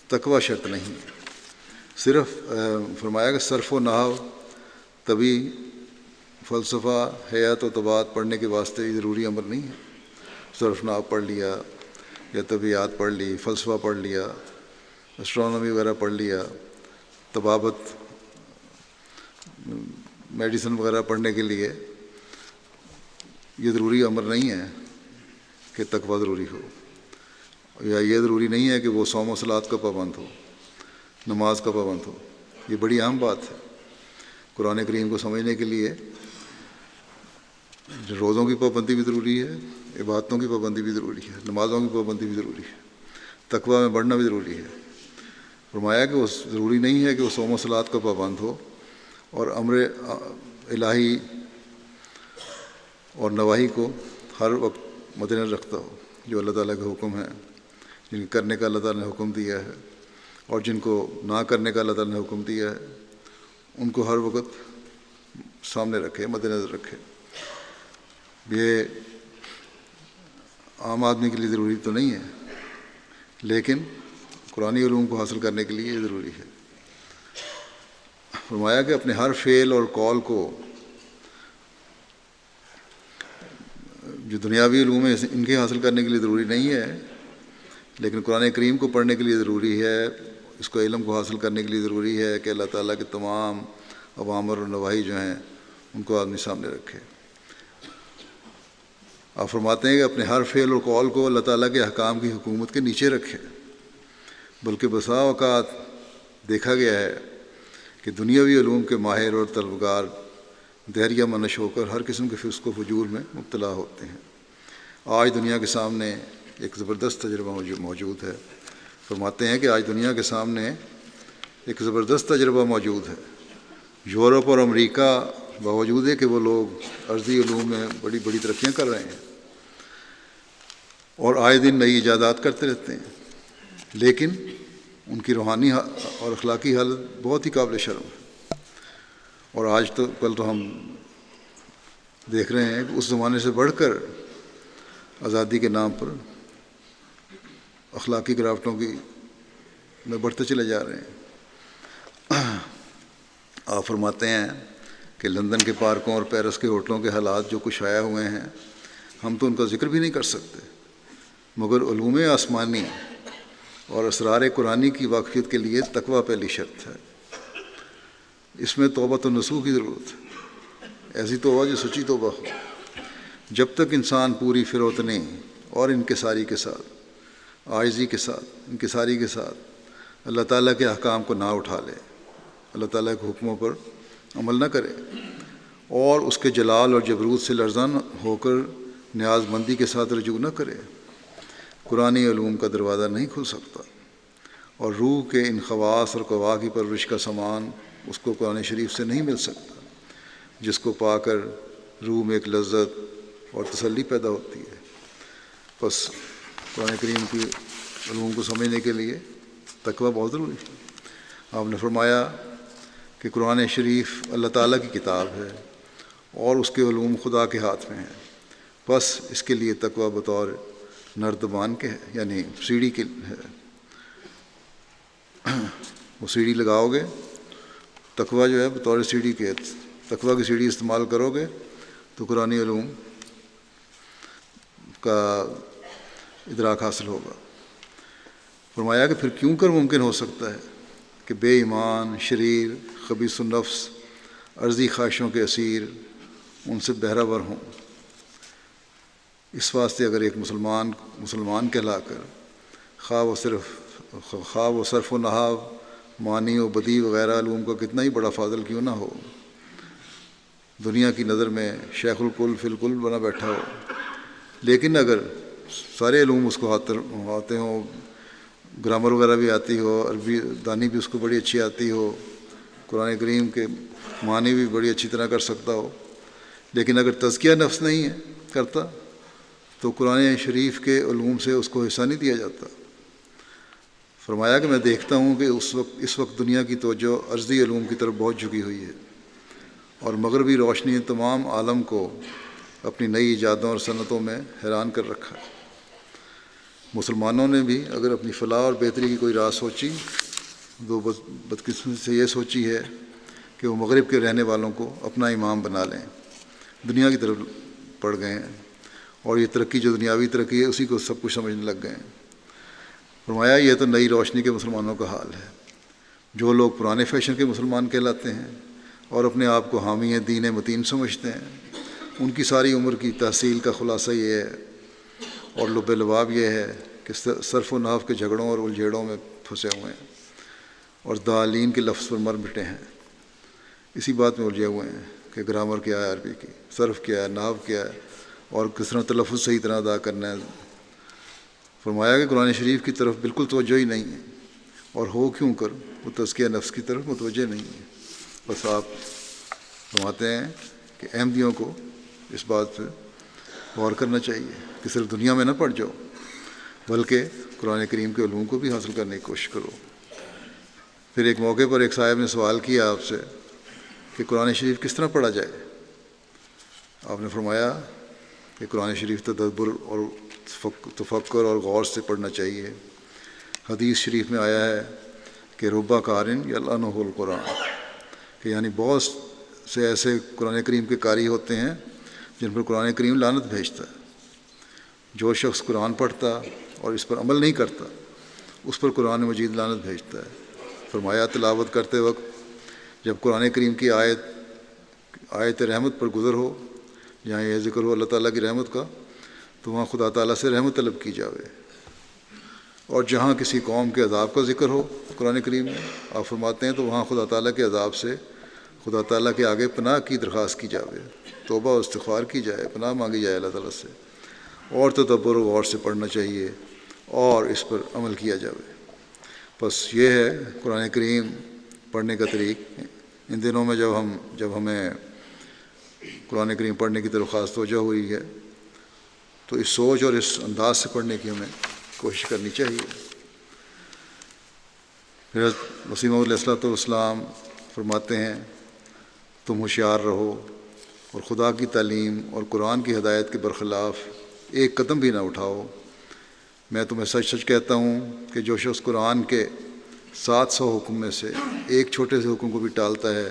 تقوی شرط نہیں ہے، صرف فرمایا کہ صرف و نحو، طبی، فلسفہ، حیات و طباعت پڑھنے کے واسطے یہ ضروری امر نہیں ہے۔ صرف نحو پڑھ لیا یا طبیعات پڑھ لی، فلسفہ پڑھ لیا، اسٹرانومی وغیرہ پڑھ لیا، طبابت، میڈیسن وغیرہ پڑھنے کے لیے یہ ضروری امر نہیں ہے کہ تقوی ضروری ہو، یا یہ ضروری نہیں ہے کہ وہ صوم و صلات کا پابند ہو، نماز کا پابند ہو۔ یہ بڑی اہم بات ہے۔ قرآن کریم کو سمجھنے کے لیے روزوں کی پابندی بھی ضروری ہے، عبادتوں کی پابندی بھی ضروری ہے، نمازوں کی پابندی بھی ضروری ہے، تقوی میں بڑھنا بھی ضروری ہے۔ فرمایا کہ وہ ضروری نہیں ہے کہ وہ صوم و صلات کا پابند ہو اور امر الہی اور نواہی کو ہر وقت مد نظر رکھتا ہو، جو اللہ تعالیٰ کے حکم ہیں، جن کو کرنے کا اللہ تعالیٰ نے حکم دیا ہے اور جن کو نہ کرنے کا اللہ تعالیٰ نے حکم دیا ہے، ان کو ہر وقت سامنے رکھے، مد نظر رکھے۔ یہ عام آدمی کے لیے ضروری تو نہیں ہے، لیکن قرآنی علوم کو حاصل کرنے کے لیے یہ ضروری ہے۔ فرمایا کہ اپنے ہر فعل اور قول کو، جو دنیاوی علوم ہے ان کے حاصل کرنے کے لیے ضروری نہیں ہے، لیکن قرآن کریم کو پڑھنے کے لیے ضروری ہے، اس کو علم کو حاصل کرنے کے لیے ضروری ہے کہ اللہ تعالیٰ کے تمام اوامر اور نواہی جو ہیں ان کو آدمی سامنے رکھے۔ آپ فرماتے ہیں کہ اپنے ہر فعل اور قول کو اللہ تعالیٰ کے احکام کی حکومت کے نیچے رکھے، بلکہ بسا اوقات دیکھا گیا ہے کہ دنیاوی علوم کے ماہر اور طلبگار دہریہ منش ہو کر ہر قسم کے فسق و فجور میں مبتلا ہوتے ہیں۔ آج دنیا کے سامنے ایک زبردست تجربہ موجود ہے۔ فرماتے ہیں کہ آج دنیا کے سامنے ایک زبردست تجربہ موجود ہے۔ یورپ اور امریکہ باوجود ہے کہ وہ لوگ ارضی علوم میں بڑی بڑی ترقیاں کر رہے ہیں اور آئے دن نئی ایجادات کرتے رہتے ہیں، لیکن ان کی روحانی اور اخلاقی حالت بہت ہی قابل شرم ہے۔ اور آج تو کل تو ہم دیکھ رہے ہیں کہ اس زمانے سے بڑھ کر آزادی کے نام پر اخلاقی گراوٹوں کی میں بڑھتے چلے جا رہے ہیں۔ آپ فرماتے ہیں کہ لندن کے پارکوں اور پیرس کے ہوٹلوں کے حالات جو کچھ آیا ہوئے ہیں، ہم تو ان کا ذکر بھی نہیں کر سکتے، مگر علوم آسمانی اور اسرار قرآنی کی واقفیت کے لیے تقوی پہلی شرط ہے۔ اس میں توبہ و نصوح کی ضرورت ہے، ایسی توبہ جو سچی توبہ ہو۔ جب تک انسان پوری فروتنی اور انکساری کے ساتھ، عاجزی کے ساتھ، انکساری کے ساتھ اللہ تعالیٰ کے احکام کو نہ اٹھا لے، اللہ تعالیٰ کے حکموں پر عمل نہ کرے اور اس کے جلال اور جبروت سے لرزاں ہو کر نیاز مندی کے ساتھ رجوع نہ کرے، قرآنی علوم کا دروازہ نہیں کھل سکتا، اور روح کے ان خواص اور قوا کی پرورش کا سامان اس کو قرآن شریف سے نہیں مل سکتا، جس کو پا کر روح میں ایک لذت اور تسلی پیدا ہوتی ہے۔ بس قرآن کریم کی علوم کو سمجھنے کے لیے تقوی بہت ضروری ہے۔ آپ نے فرمایا کہ قرآن شریف اللہ تعالیٰ کی کتاب ہے اور اس کے علوم خدا کے ہاتھ میں ہیں، بس اس کے لیے تقوی بطور نردبان کے ہے، یعنی سیڑھی کے ہے۔ وہ سیڑھی لگاؤ گے، تقوی جو ہے بطور سیڑھی کے، تقوی کی سیڑھی استعمال کرو گے تو قرآن علوم کا ادراک حاصل ہوگا۔ فرمایا کہ پھر کیوں کر ممکن ہو سکتا ہے کہ بے ایمان، شریر، خبیث النفس عرضی خواہشوں کے اسیر ان سے بہرہور ہوں۔ اس واسطے اگر ایک مسلمان کہلا کر خواہ و صرف و نحو، معنی و بدیع وغیرہ علوم کا کتنا ہی بڑا فاضل کیوں نہ ہو، دنیا کی نظر میں شیخ الکل فی الکل بنا بیٹھا ہو، لیکن اگر سارے علوم اس کو آتے ہوں، گرامر وغیرہ بھی آتی ہو، عربی دانی بھی اس کو بڑی اچھی آتی ہو، قرآن کریم کے معنی بھی بڑی اچھی طرح کر سکتا ہو، لیکن اگر تزکیہ نفس نہیں ہے کرتا تو قرآن شریف کے علوم سے اس کو حصہ نہیں دیا جاتا۔ فرمایا کہ میں دیکھتا ہوں کہ اس وقت دنیا کی توجہ عرضی علوم کی طرف بہت جھکی ہوئی ہے، اور مغربی روشنی نے تمام عالم کو اپنی نئی ایجادوں اور صنعتوں میں حیران کر رکھا ہے۔ مسلمانوں نے بھی اگر اپنی فلاح اور بہتری کی کوئی راہ سوچی تو بدقسمتی سے یہ سوچی ہے کہ وہ مغرب کے رہنے والوں کو اپنا امام بنا لیں، دنیا کی طرف پڑ گئے ہیں، اور یہ ترقی جو دنیاوی ترقی ہے اسی کو سب کچھ سمجھنے لگ گئے ہیں۔ فرمایا یہ تو نئی روشنی کے مسلمانوں کا حال ہے۔ جو لوگ پرانے فیشن کے مسلمان کہلاتے ہیں اور اپنے آپ کو حامی دین متین سمجھتے ہیں، ان کی ساری عمر کی تحصیل کا خلاصہ یہ ہے اور لب لباب یہ ہے کہ صرف و نحو کے جھگڑوں اور الجھیڑوں میں پھنسے ہوئے ہیں اور دالین کے لفظ پر مر مٹے ہیں، اسی بات میں الجھے ہوئے ہیں کہ گرامر کیا ہے، عربی کی صرف کیا ہے، نحو کیا ہے، اور کس طرح تلفظ صحیح طرح ادا کرنا ہے۔ فرمایا کہ قرآن شریف کی طرف بالکل توجہ ہی نہیں ہے، اور ہو کیوں کر وہ تزکیہ نفس کی طرف متوجہ نہیں ہے۔ بس آپ فرماتے ہیں کہ احمدیوں کو اس بات پہ غور کرنا چاہیے کہ صرف دنیا میں نہ پڑ جاؤ، بلکہ قرآن کریم کے علوم کو بھی حاصل کرنے کی کوشش کرو۔ پھر ایک موقع پر ایک صاحب نے سوال کیا آپ سے کہ قرآن شریف کس طرح پڑھا جائے؟ آپ نے فرمایا کہ قرآن شریف تدبر اور تفکر اور غور سے پڑھنا چاہیے۔ حدیث شریف میں آیا ہے کہ ربا قارن یلعنہ القرآن، کہ یعنی بہت سے ایسے قرآن کریم کے قاری ہوتے ہیں جن پر قرآن کریم لعنت بھیجتا ہے۔ جو شخص قرآن پڑھتا اور اس پر عمل نہیں کرتا اس پر قرآن مجید لعنت بھیجتا ہے۔ فرمایا تلاوت کرتے وقت جب قرآن کریم کی آیت رحمت پر گزر ہو، جہاں یہ ذکر ہو اللہ تعالیٰ کی رحمت کا، تو وہاں خدا تعالیٰ سے رحمت طلب کی جاوے، اور جہاں کسی قوم کے عذاب کا ذکر ہو قرآن کریم میں آپ فرماتے ہیں تو وہاں خدا تعالیٰ کے عذاب سے خدا تعالیٰ کے آگے پناہ کی درخواست کی جاوے، توبہ و استغفار کی جائے، پناہ مانگی جائے اللہ تعالیٰ سے، اور تدبر و غور سے پڑھنا چاہیے اور اس پر عمل کیا جاوے۔ بس یہ ہے قرآن کریم پڑھنے کا طریق۔ ان دنوں میں جب ہمیں قرآن کریم پڑھنے کی طرف خاص توجہ ہوئی ہے تو اس سوچ اور اس انداز سے پڑھنے کی ہمیں کوشش کرنی چاہیے۔ پھر وسیم علیہ الصلوۃ والسلام فرماتے ہیں تم ہوشیار رہو اور خدا کی تعلیم اور قرآن کی ہدایت کے برخلاف ایک قدم بھی نہ اٹھاؤ۔ میں تمہیں سچ سچ کہتا ہوں کہ جو شخص قرآن کے 700 حکم میں سے ایک چھوٹے سے حکم کو بھی ٹالتا ہے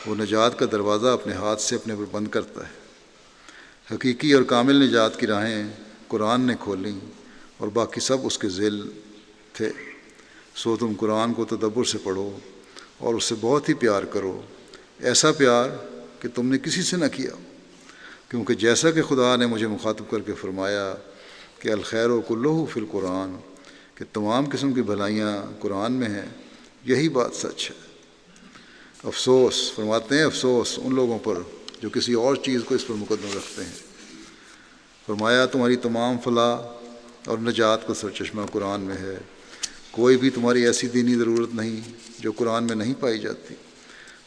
وہ نجات کا دروازہ اپنے ہاتھ سے اپنے پر بند کرتا ہے۔ حقیقی اور کامل نجات کی راہیں قرآن نے کھولیں اور باقی سب اس کے ذیل تھے، سو تم قرآن کو تدبر سے پڑھو اور اس سے بہت ہی پیار کرو، ایسا پیار کہ تم نے کسی سے نہ کیا، کیونکہ جیسا کہ خدا نے مجھے مخاطب کر کے فرمایا کہ الخیر و کلہ فی القرآن، کہ تمام قسم کی بھلائیاں قرآن میں ہیں، یہی بات سچ ہے۔ افسوس فرماتے ہیں افسوس ان لوگوں پر جو کسی اور چیز کو اس پر مقدم رکھتے ہیں۔ فرمایا تمہاری تمام فلاح اور نجات کا سرچشمہ قرآن میں ہے، کوئی بھی تمہاری ایسی دینی ضرورت نہیں جو قرآن میں نہیں پائی جاتی۔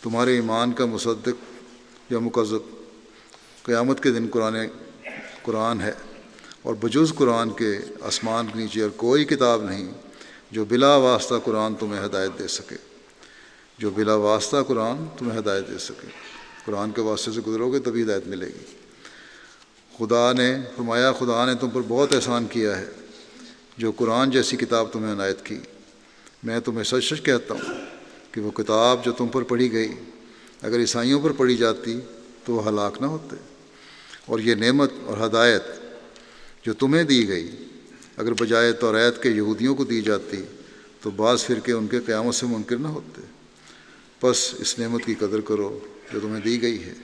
تمہارے ایمان کا مصدق یا مکذب قیامت کے دن قرآن ہے، اور بجز قرآن کے آسمان کے نیچے اور کوئی کتاب نہیں جو بلا واسطہ قرآن تمہیں ہدایت دے سکے، جو بلا واسطہ قرآن تمہیں ہدایت دے سکے۔ قرآن کے واسطے سے گزرو گے تبھی ہدایت ملے گی۔ خدا نے فرمایا خدا نے تم پر بہت احسان کیا ہے جو قرآن جیسی کتاب تمہیں عنایت کی۔ میں تمہیں سچ سچ کہتا ہوں کہ وہ کتاب جو تم پر پڑھی گئی اگر عیسائیوں پر پڑھی جاتی تو وہ ہلاک نہ ہوتے، اور یہ نعمت اور ہدایت جو تمہیں دی گئی اگر بجائے توریت کے یہودیوں کو دی جاتی تو بعض فرقے ان کے قیامت سے منکر نہ ہوتے۔ پس اس نعمت کی قدر کرو جو تمہیں دی گئی ہے۔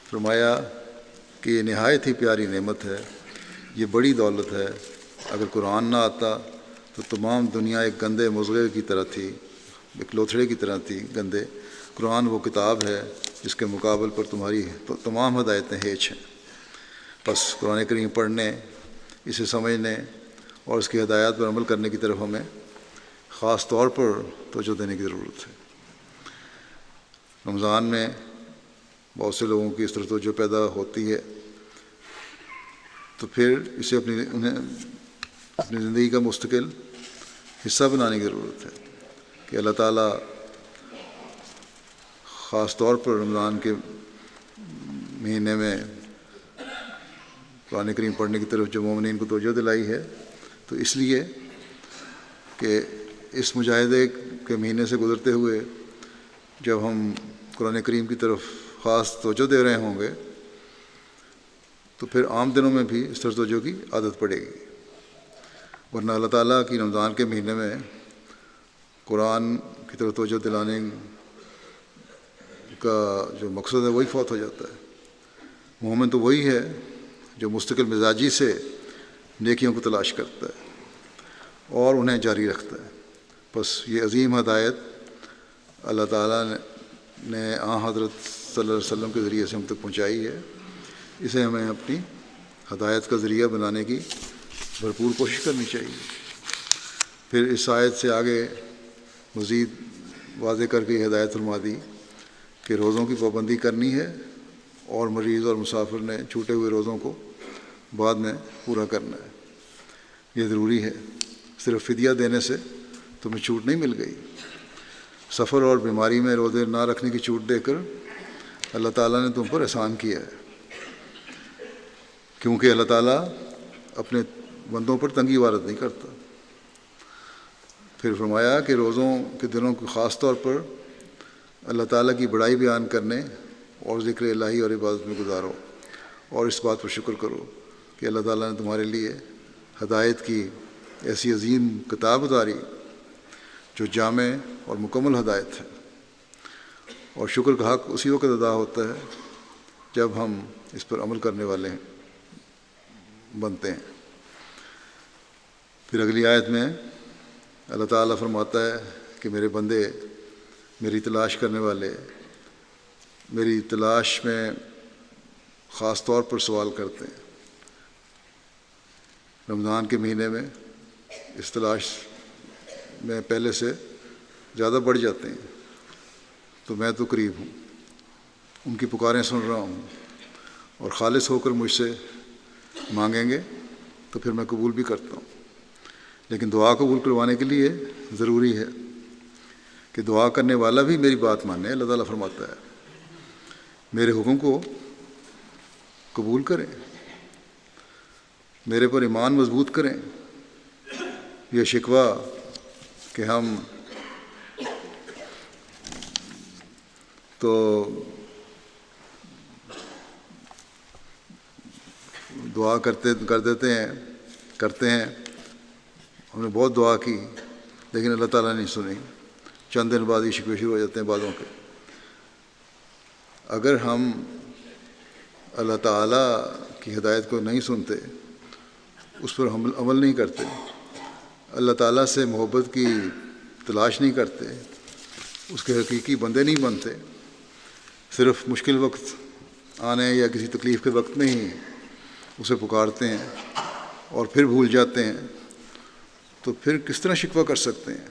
فرمایا کہ یہ نہایت ہی پیاری نعمت ہے، یہ بڑی دولت ہے۔ اگر قرآن نہ آتا تو تمام دنیا ایک گندے مضغے کی طرح تھی، ایک لوتھڑے کی طرح تھی گندے۔ قرآن وہ کتاب ہے جس کے مقابل پر تمہاری تمام ہدایتیں ہیچ ہیں۔ بس قرآن کریم پڑھنے، اسے سمجھنے اور اس کی ہدایات پر عمل کرنے کی طرف ہمیں خاص طور پر توجہ دینے کی ضرورت ہے۔ رمضان میں بہت سے لوگوں کی اس طرح توجہ پیدا ہوتی ہے، تو پھر اسے اپنی زندگی کا مستقل حصہ بنانے کی ضرورت ہے کہ اللہ تعالیٰ خاص طور پر رمضان کے مہینے میں قرآن کریم پڑھنے کی طرف جو مومنین کو توجہ دلائی ہے، تو اس لیے کہ اس مجاہدے کے مہینے سے گزرتے ہوئے جب ہم قرآن کریم کی طرف خاص توجہ دے رہے ہوں گے تو پھر عام دنوں میں بھی اس طرح توجہ کی عادت پڑے گی، ورنہ اللہ تعالیٰ کی رمضان کے مہینے میں قرآن کی طرف توجہ دلانے کا جو مقصد ہے وہی فوت ہو جاتا ہے۔ مومن تو وہی ہے جو مستقل مزاجی سے نیکیوں کو تلاش کرتا ہے اور انہیں جاری رکھتا ہے۔ بس یہ عظیم ہدایت اللہ تعالیٰ نے حضرت صلی اللہ علیہ وسلم کے ذریعے سے ہم تک پہنچائی ہے، اسے ہمیں اپنی ہدایت کا ذریعہ بنانے کی بھرپور کوشش کرنی چاہیے۔ پھر اس آیت سے آگے مزید واضح کر کے یہ ہدایت فرما دی کہ روزوں کی پابندی کرنی ہے اور مریض اور مسافر نے چھوٹے ہوئے روزوں کو بعد میں پورا کرنا ہے۔ یہ ضروری ہے، صرف فدیہ دینے سے تمہیں چھوٹ نہیں مل گئی۔ سفر اور بیماری میں روزے نہ رکھنے کی چھوٹ دے کر اللہ تعالیٰ نے تم پر احسان کیا ہے، کیونکہ اللہ تعالیٰ اپنے بندوں پر تنگی وارد نہیں کرتا۔ پھر فرمایا کہ روزوں کے دنوں کو خاص طور پر اللہ تعالیٰ کی بڑائی بیان کرنے اور ذکر الہی اور عبادت میں گزارو، اور اس بات پر شکر کرو کہ اللہ تعالیٰ نے تمہارے لیے ہدایت کی ایسی عظیم کتاب اتاری جو جامع اور مکمل ہدایت ہے، اور شکر کا حق اسی وقت ادا ہوتا ہے جب ہم اس پر عمل کرنے والے بنتے ہیں۔ پھر اگلی آیت میں اللہ تعالیٰ فرماتا ہے کہ میرے بندے، میری تلاش کرنے والے، میری تلاش میں خاص طور پر سوال کرتے ہیں۔ رمضان کے مہینے میں اس تلاش میں پہلے سے زیادہ بڑھ جاتے ہیں، تو میں تو قریب ہوں، ان کی پکاریں سن رہا ہوں، اور خالص ہو کر مجھ سے مانگیں گے تو پھر میں قبول بھی کرتا ہوں۔ لیکن دعا قبول کروانے کے لیے ضروری ہے کہ دعا کرنے والا بھی میری بات مانے۔ اللہ تعالیٰ فرماتا ہے میرے حکم کو قبول کریں، میرے پر ایمان مضبوط کریں۔ یہ شکوہ کہ ہم تو دعا کرتے ہیں، ہم نے بہت دعا کی لیکن اللہ تعالیٰ نے نہیں سنی، چند دن بعد ہی شکوے شروع ہو جاتے ہیں بعضوں کے۔ اگر ہم اللہ تعالیٰ کی ہدایت کو نہیں سنتے، اس پر عمل نہیں کرتے، اللہ تعالیٰ سے محبت کی تلاش نہیں کرتے، اس کے حقیقی بندے نہیں بنتے، صرف مشکل وقت آنے یا کسی تکلیف کے وقت میں ہی اسے پکارتے ہیں اور پھر بھول جاتے ہیں، تو پھر کس طرح شکوہ کر سکتے ہیں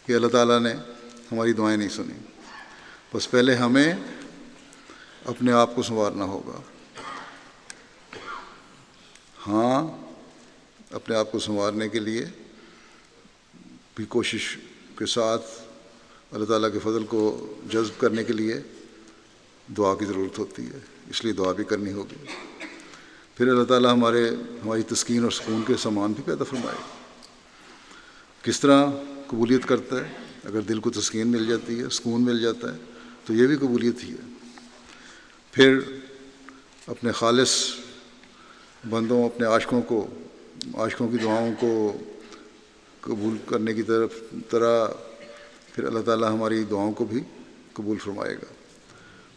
کہ اللہ تعالیٰ نے ہماری دعائیں نہیں سنی؟ بس پہلے ہمیں اپنے آپ کو سنوارنا ہوگا۔ ہاں، اپنے آپ کو سنوارنے کے لیے بھی کوشش کے ساتھ اللہ تعالیٰ کے فضل کو جذب کرنے کے لیے دعا کی ضرورت ہوتی ہے، اس لیے دعا بھی کرنی ہوگی۔ پھر اللہ تعالیٰ ہماری تسکین اور سکون کے سامان بھی پیدا فرمائے۔ کس طرح قبولیت کرتا ہے؟ اگر دل کو تسکین مل جاتی ہے، سکون مل جاتا ہے، تو یہ بھی قبولیت ہی ہے۔ پھر اپنے خالص بندوں، اپنے عاشقوں کی دعاؤں کو قبول کرنے کی طرح پھر اللہ تعالیٰ ہماری دعاؤں کو بھی قبول فرمائے گا۔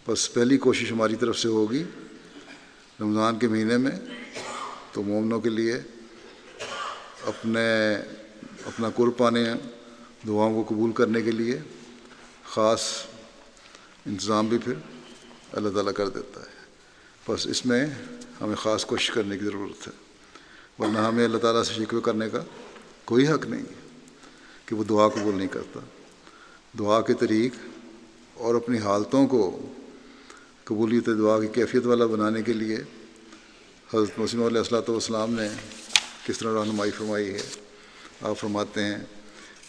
بس پہلی کوشش ہماری طرف سے ہوگی رمضان کے مہینے میں تو مومنوں کے لیے اپنا قرب پانے، دعاؤں کو قبول کرنے کے لیے خاص انتظام بھی پھر اللہ تعالیٰ کر دیتا ہے۔ بس اس میں ہمیں خاص کوشش کرنے کی ضرورت ہے، ورنہ ہمیں اللہ تعالیٰ سے شکوے کرنے کا کوئی حق نہیں کہ وہ دعا قبول نہیں کرتا۔ دعا کے طریق اور اپنی حالتوں کو قبولیت دعا کی کیفیت والا بنانے کے لیے حضرت مسیح علیہ الصلوۃ والسلام نے کس طرح رہنمائی فرمائی ہے۔ آپ فرماتے ہیں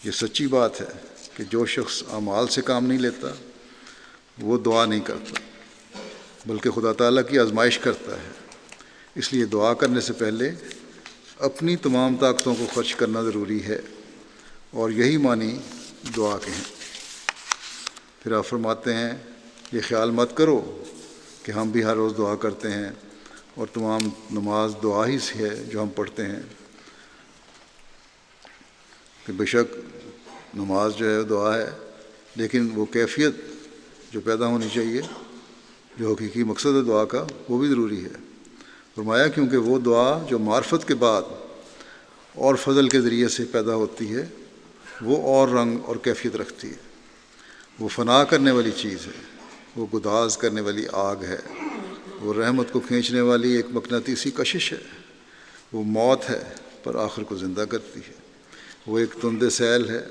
یہ سچی بات ہے کہ جو شخص اعمال سے کام نہیں لیتا وہ دعا نہیں کرتا بلکہ خدا تعالیٰ کی آزمائش کرتا ہے۔ اس لیے دعا کرنے سے پہلے اپنی تمام طاقتوں کو خرچ کرنا ضروری ہے، اور یہی معنی دعا کے ہیں۔ پھر آپ فرماتے ہیں یہ خیال مت کرو کہ ہم بھی ہر روز دعا کرتے ہیں اور تمام نماز دعا ہی سے ہے جو ہم پڑھتے ہیں، کہ بے شک نماز جو ہے دعا ہے، لیکن وہ کیفیت جو پیدا ہونی چاہیے، جو حقیقی مقصد ہے دعا کا، وہ بھی ضروری ہے۔ فرمایا کیونکہ وہ دعا جو معرفت کے بعد اور فضل کے ذریعے سے پیدا ہوتی ہے وہ اور رنگ اور کیفیت رکھتی ہے، وہ فنا کرنے والی چیز ہے، وہ گداز کرنے والی آگ ہے، وہ رحمت کو کھینچنے والی ایک مقناطیسی کشش ہے، وہ موت ہے پر آخر کو زندہ کرتی ہے، وہ ایک تند سیل ہے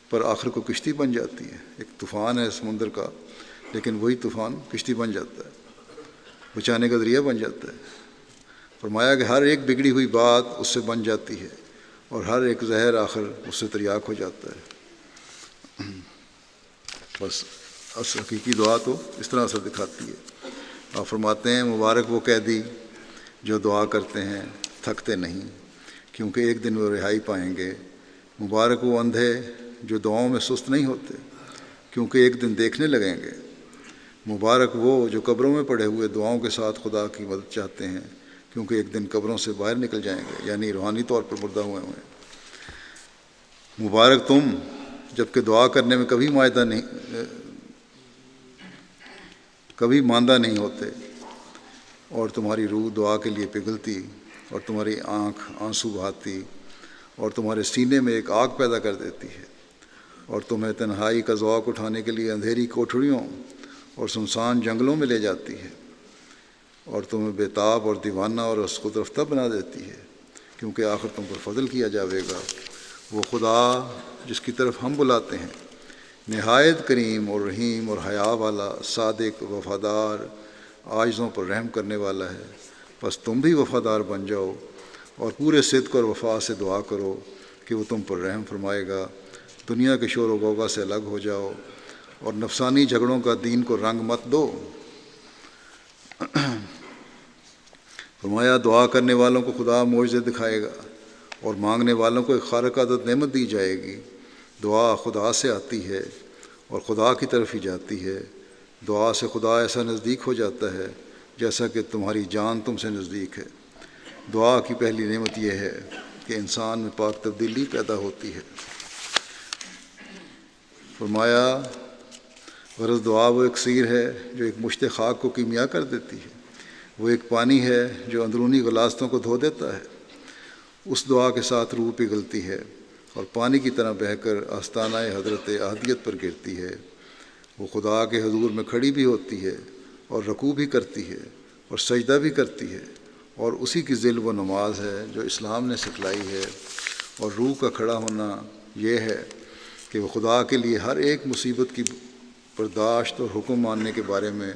پر آخر کو کشتی بن جاتی ہے، ایک طوفان ہے سمندر کا لیکن وہی طوفان کشتی بن جاتا ہے، بچانے کا ذریعہ بن جاتا ہے۔ فرمایا کہ ہر ایک بگڑی ہوئی بات اس سے بن جاتی ہے اور ہر ایک زہر آخر اس سے تریاک ہو جاتا ہے۔ بس حقیقی دعا تو اس طرح اثر دکھاتی ہے۔ آپ فرماتے ہیں مبارک وہ قیدی جو دعا کرتے ہیں تھکتے نہیں کیونکہ ایک دن وہ رہائی پائیں گے، مبارک وہ اندھے جو دعاؤں میں سست نہیں ہوتے کیونکہ ایک دن دیکھنے لگیں گے، مبارک وہ جو قبروں میں پڑے ہوئے دعاؤں کے ساتھ خدا کی مدد چاہتے ہیں کیونکہ ایک دن قبروں سے باہر نکل جائیں گے، یعنی روحانی طور پر مردہ ہوئے ہیں۔ مبارک تم جب کہ دعا کرنے میں کبھی ماندہ نہیں ہوتے، اور تمہاری روح دعا کے لیے پگھلتی اور تمہاری آنکھ آنسو بہاتی اور تمہارے سینے میں ایک آگ پیدا کر دیتی ہے، اور تمہیں تنہائی کا ذوق اٹھانے کے لیے اندھیری کوٹھڑیوں اور سنسان جنگلوں میں لے جاتی ہے، اور تمہیں بےتاب اور دیوانہ اور خود رفتہ بنا دیتی ہے، کیونکہ آخر تم پر فضل کیا جاوے گا۔ وہ خدا جس کی طرف ہم بلاتے ہیں نہایت کریم اور رحیم اور حیا والا، صادق، وفادار، عاجزوں پر رحم کرنے والا ہے۔ بس تم بھی وفادار بن جاؤ اور پورے صدق اور وفا سے دعا کرو کہ وہ تم پر رحم فرمائے گا۔ دنیا کے شور و غوغا سے الگ ہو جاؤ اور نفسانی جھگڑوں کا دین کو رنگ مت دو۔ فرمایا دعا کرنے والوں کو خدا معجزے دکھائے گا اور مانگنے والوں کو ایک خارق عادت نعمت دی جائے گی۔ دعا خدا سے آتی ہے اور خدا کی طرف ہی جاتی ہے۔ دعا سے خدا ایسا نزدیک ہو جاتا ہے جیسا کہ تمہاری جان تم سے نزدیک ہے۔ دعا کی پہلی نعمت یہ ہے کہ انسان میں پاک تبدیلی پیدا ہوتی ہے۔ فرمایا غرض دعا وہ اکسیر ہے جو ایک مشت خاک کو کیمیا کر دیتی ہے، وہ ایک پانی ہے جو اندرونی غلاظتوں کو دھو دیتا ہے۔ اس دعا کے ساتھ روح پگھلتی ہے اور پانی کی طرح بہہ کر آستانہ حضرت احدیت پر گرتی ہے۔ وہ خدا کے حضور میں کھڑی بھی ہوتی ہے اور رکوع بھی کرتی ہے اور سجدہ بھی کرتی ہے، اور اسی کی ذل وہ نماز ہے جو اسلام نے سکھلائی ہے۔ اور روح کا کھڑا ہونا یہ ہے کہ وہ خدا کے لیے ہر ایک مصیبت کی برداشت اور حکم ماننے کے بارے میں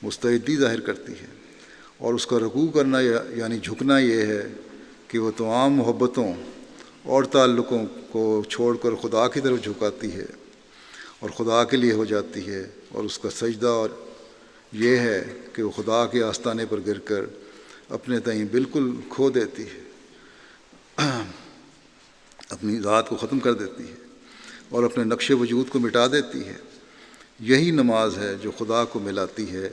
مستعدی ظاہر کرتی ہے، اور اس کا رکوع کرنا یعنی جھکنا یہ ہے کہ وہ تمام محبتوں اور تعلقوں کو چھوڑ کر خدا کی طرف جھکاتی ہے اور خدا کے لیے ہو جاتی ہے، اور اس کا سجدہ اور یہ ہے کہ وہ خدا کے آستانے پر گر کر اپنے تئیں بالکل کھو دیتی ہے، اپنی ذات کو ختم کر دیتی ہے اور اپنے نقش وجود کو مٹا دیتی ہے۔ یہی نماز ہے جو خدا کو ملاتی ہے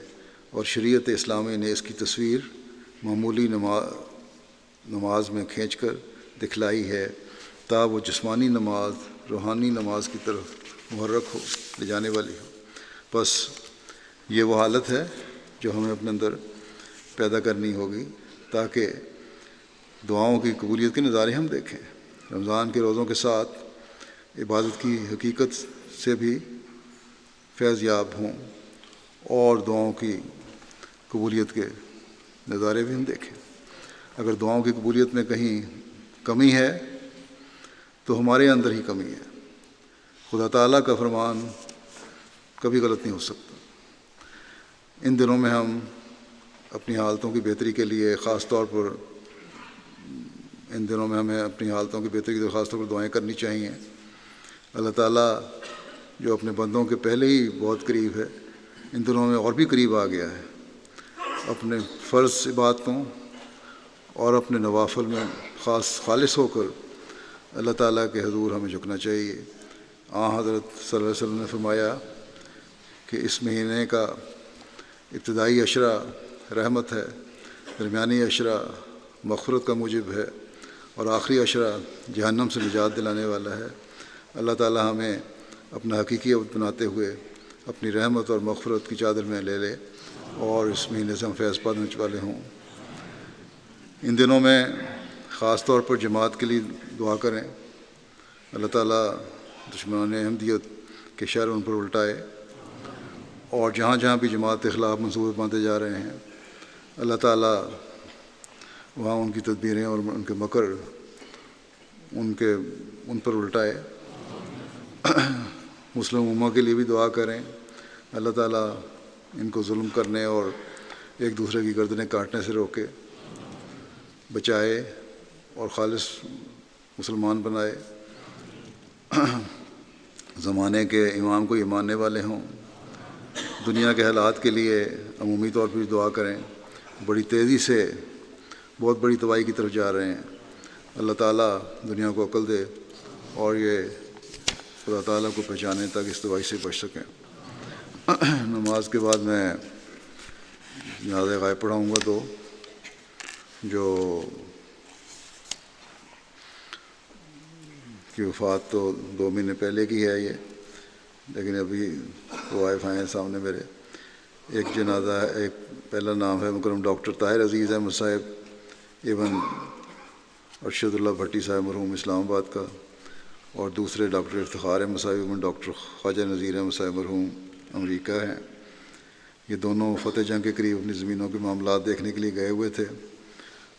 اور شریعت اسلامی نے اس کی تصویر معمولی نماز میں کھینچ کر دکھلائی ہے تا وہ جسمانی نماز روحانی نماز کی طرف محرک ہو، لے جانے والی ہو۔ بس یہ وہ حالت ہے جو ہمیں اپنے اندر پیدا کرنی ہوگی تاکہ دعاؤں کی قبولیت کے نظارے ہم دیکھیں، رمضان کے روزوں کے ساتھ عبادت کی حقیقت سے بھی فیض یاب ہوں اور دعاؤں کی قبولیت کے نظارے بھی ہم دیکھیں۔ اگر دعاؤں کی قبولیت میں کہیں کمی ہے تو ہمارے اندر ہی کمی ہے۔ خدا تعالیٰ کا فرمان کبھی غلط نہیں ہو سکتا۔ ان دنوں میں ہم اپنی حالتوں کی بہتری کے لیے خاص طور پر ہمیں اپنی حالتوں کی بہتری کے لیے خاص طور پر دعائیں کرنی چاہیے۔ اللہ تعالیٰ جو اپنے بندوں کے پہلے ہی بہت قریب ہے، ان دنوں میں اور بھی قریب آ گیا ہے۔ اپنے فرض عبادتوں اور اپنے نوافل میں خالص ہو کر اللہ تعالیٰ کے حضور ہمیں جھکنا چاہیے۔ حضرت صلی اللہ علیہ وسلم نے فرمایا کہ اس مہینے کا ابتدائی عشرہ رحمت ہے، درمیانی عشرہ مغفرت کا موجب ہے اور آخری عشرہ جہنم سے نجات دلانے والا ہے۔ اللہ تعالیٰ ہمیں اپنا حقیقی عبد بناتے ہوئے اپنی رحمت اور مغفرت کی چادر میں لے لے اور اس مہینے سے ہم فیض پانے والے ہوں۔ ان دنوں میں خاص طور پر جماعت کے لیے دعا کریں۔ اللہ تعالیٰ دشمنان احمدیت کے شر ان پر الٹائے، اور جہاں جہاں بھی جماعت کے خلاف منصوبے باندھے جا رہے ہیں، اللہ تعالیٰ وہاں ان کی تدبیریں اور ان کے مکر ان پر الٹائے۔ مسلم امہ کے لیے بھی دعا کریں، اللہ تعالیٰ ان کو ظلم کرنے اور ایک دوسرے کی گردنیں کاٹنے سے روکے، بچائے اور خالص مسلمان بنائے، زمانے کے امام کو یہ ماننے والے ہوں۔ دنیا کے حالات کے لیے عمومی طور پر دعا کریں، بڑی تیزی سے بہت بڑی تباہی کی طرف جا رہے ہیں۔ اللہ تعالیٰ دنیا کو عقل دے اور یہ خدا تعالیٰ کو پہچانے تاکہ اس تباہی سے بچ سکیں۔ نماز کے بعد میں جنازہ غائب پڑھاؤں گا تو جو کی وفات تو 2 مہینے پہلے کی ہے یہ، لیکن ابھی وائف آئے ہیں سامنے میرے۔ ایک جنازہ ہے، ایک پہلا نام ہے مکرم ڈاکٹر طاہر عزیز احمد صاحب ایون ارشد اللہ بھٹی صاحب مرحوم اسلام آباد کا، اور دوسرے ڈاکٹر افتخار احمد صاحب ایون ڈاکٹر خواجہ نذیر احمد صاحب مرحوم امریکہ ہیں۔ یہ دونوں فتح جنگ کے قریب اپنی زمینوں کے معاملات دیکھنے کے لیے گئے ہوئے تھے۔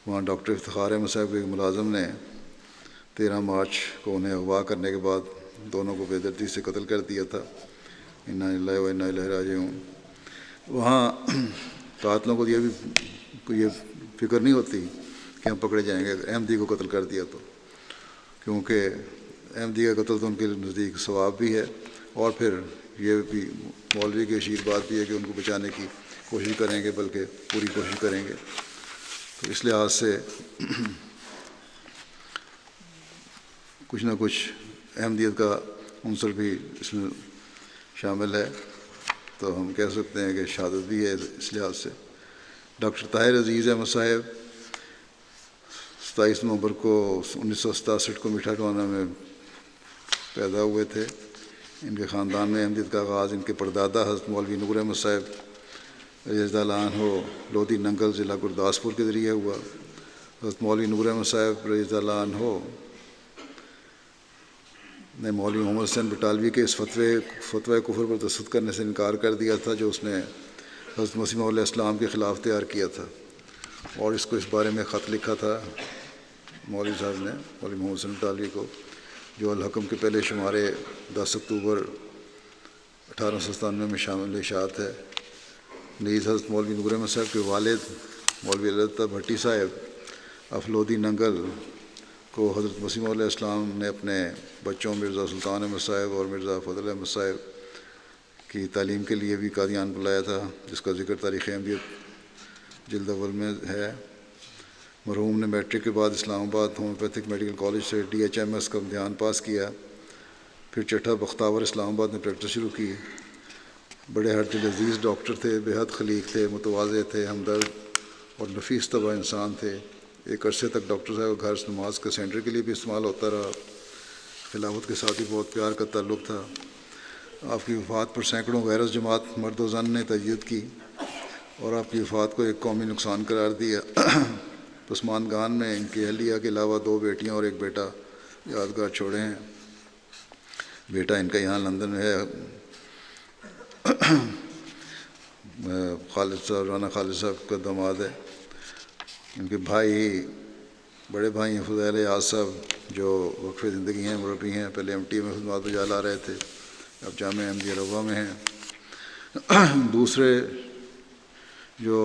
وہاں ڈاکٹر افتخار احمد صاحب کے ایک ملازم نے 13 مارچ کو انہیں اغوا کرنے کے بعد دونوں کو بے دردی سے قتل کر دیا تھا۔ انا للہ و انا الیہ راجعون۔ وہاں قاتلوں کو یہ فکر نہیں ہوتی کہ ہم پکڑے جائیں گے اگر احمدی کو قتل کر دیا تو، کیونکہ احمدی کا قتل تو ان کے نزدیک ثواب بھی ہے، اور پھر یہ بھی مولوی کی اشیر بات بھی ہے کہ ان کو بچانے کی کوشش کریں گے، بلکہ پوری کوشش کریں گے۔ تو اس لحاظ سے کچھ نہ کچھ احمدیت کا عنصر بھی اس میں شامل ہے، تو ہم کہہ سکتے ہیں کہ شہادت بھی ہے اس لحاظ سے۔ ڈاکٹر طاہر عزیز احمد صاحب 27 نومبر کو 1967 کو میٹھا ٹوانا میں پیدا ہوئے تھے۔ ان کے خاندان میں احمدیت کا آغاز ان کے پردادا حضرت مولوی نور احمد صاحب رضی اللہ عنہ لودھی ننگل ضلع گرداسپور کے ذریعے ہوا۔ حضرت مولوی نور احمد صاحب رضی اللہ عنہ نے مولوی محمد حسین بٹالوی کے اس فتویٰ کفر پر تشدد کرنے سے انکار کر دیا تھا جو اس نے حضرت مسیح علیہ السلام کے خلاف تیار کیا تھا، اور اس بارے میں خط لکھا تھا مولوی صاحب نے مولوی محمد حسین بٹالوی کو، جو الحکم کے پہلے شمارے 10 اکتوبر 1897 میں شامل اشاعت ہے۔ نیز حضرت مولوی نور احمد صاحب کے والد مولوی اللہ بھٹی صاحب افلودی ننگل کو حضرت مسیح علیہ السلام نے اپنے بچوں مرزا سلطان احمد صاحب اور مرزا فضل احمد صاحب کی تعلیم کے لیے بھی قادیان بلایا تھا، جس کا ذکر تاریخ احمدیت جلد اول میں ہے۔ مرحوم نے میٹرک کے بعد اسلام آباد ہومیوپیتھک میڈیکل کالج سے DHMS کا امتحان پاس کیا، پھر چٹھا بختاور اسلام آباد میں پریکٹس شروع کی۔ بڑے ہر دل عزیز ڈاکٹر تھے، بے حد خلیق تھے، متواضع تھے، ہمدرد اور نفیس طبع انسان تھے۔ ایک عرصے تک ڈاکٹر صاحب کا گھر نماز کے سینٹر کے لیے بھی استعمال ہوتا رہا۔ خلافت کے ساتھ ہی بہت پیار کا تعلق تھا۔ آپ کی وفات پر سینکڑوں غیرت جماعت مرد و زن نے تجدید کی اور آپ کی وفات کو ایک قومی نقصان قرار دیا۔ پسماندگان میں ان کی اہلیہ کے علاوہ 2 بیٹیاں اور 1 بیٹا یادگار چھوڑے ہیں۔ بیٹا ان کا یہاں لندن میں ہے، خالد صاحب، رانا خالد صاحب کا داماد ہے۔ ان کے بھائی، بڑے بھائی ہیں فضیل یاز صاحب، جو وقف زندگی ہیں، مربی ہیں، پہلے MTA میں خدمات بجا لا رہے تھے، اب جامعہ احمدیہ روا میں ہیں۔ دوسرے جو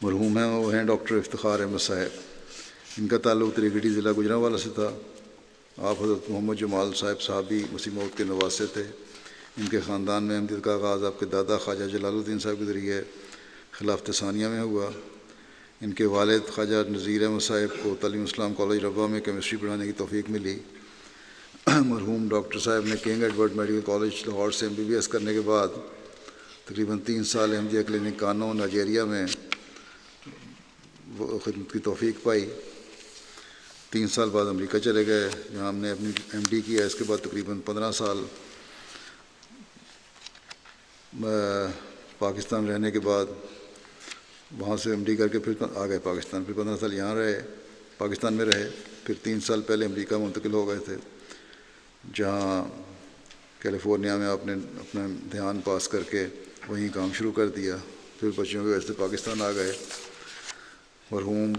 مرحوم ہیں وہ ہیں ڈاکٹر افتخار احمد صاحب۔ ان کا تعلق تریگٹی ضلع گوجرانوالہ سے تھا۔ آپ حضرت محمد جمال صاحب بھی مسیح موعود کے نواسے تھے۔ ان کے خاندان میں احمدیت کا آغاز آپ کے دادا خواجہ جلال الدین صاحب کے ذریعے خلافت ثانیہ میں ہوا۔ ان کے والد خواجہ نذیر احمد صاحب کو تعلیم اسلام کالج روا میں کیمسٹری پڑھانے کی توفیق ملی۔ مرحوم ڈاکٹر صاحب نے king Edward medical college Lahore سے MBBS کرنے کے بعد تقریباً 3 سال احمدیہ کلینک کانو نائجیریا میں خدمت کی توفیق پائی۔ 3 سال بعد امریکہ چلے گئے، جہاں ہم نے اپنی MD کیا۔ اس کے بعد تقریباً 15 سال پاکستان رہنے کے بعد وہاں سے MD کر کے پھر آ گئے پاکستان۔ پھر 15 سال یہاں رہے، پاکستان میں رہے۔ پھر 3 سال پہلے امریکہ منتقل ہو گئے تھے، جہاں کیلیفورنیا میں آپ نے اپنا دھیان پاس کر کے وہیں کام شروع کر دیا۔ پھر بچیوں کی وجہ سے پاکستان آ گئے۔ مرحوم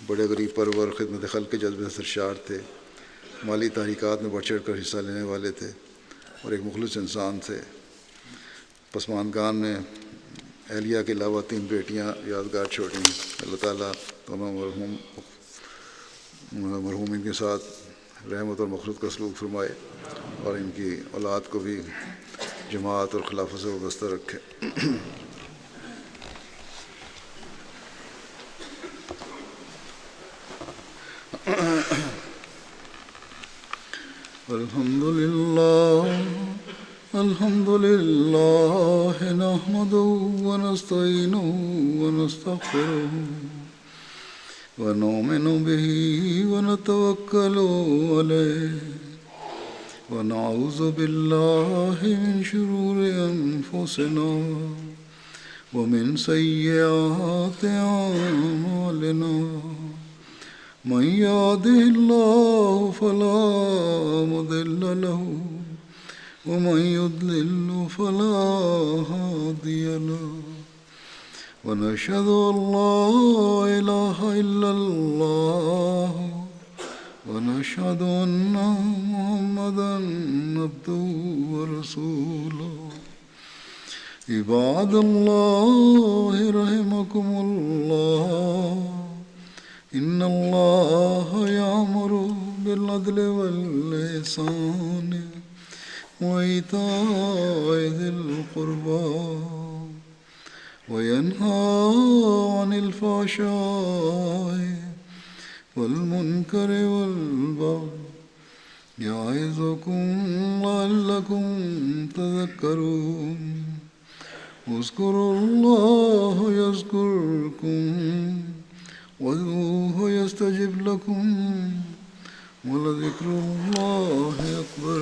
بڑے غریب پرور، خدمت خلق کے جذبے سے سرشار تھے، مالی تحریکات میں بڑھ چڑھ کر حصہ لینے والے تھے اور ایک مخلص انسان تھے۔ پسماندگان میں اہلیہ کے علاوہ 3 بیٹیاں یادگار چھوڑی ہیں۔ اللہ تعالیٰ تمام مرحوم ان کے ساتھ رحمت اور مغفرت کا سلوک فرمائے اور ان کی اولاد کو بھی جماعت اور خلافت سے وابستہ رکھے۔ الحمد لله نحمده ونستعينه ونستغفره ونؤمن به ونتوكل عليه ونعوذ بالله من شرور أنفسنا ومن سيئات أعمالنا من يهده الله فلا مضل له ومن يضلل فلا هادي له ونشهد أن لا إله إلا الله ونشهد أن محمدا عبده ورسوله عباد الله رحمكم الله إن الله يأمر بالعدل والإحسان وإيتاء ذي القربى وينهى عن الفحشاء والمنكر والبغي يعظكم لعلكم تذكرون اذكروا الله يذكركم وادعوه يستجب لكم ولذكر الله أكبر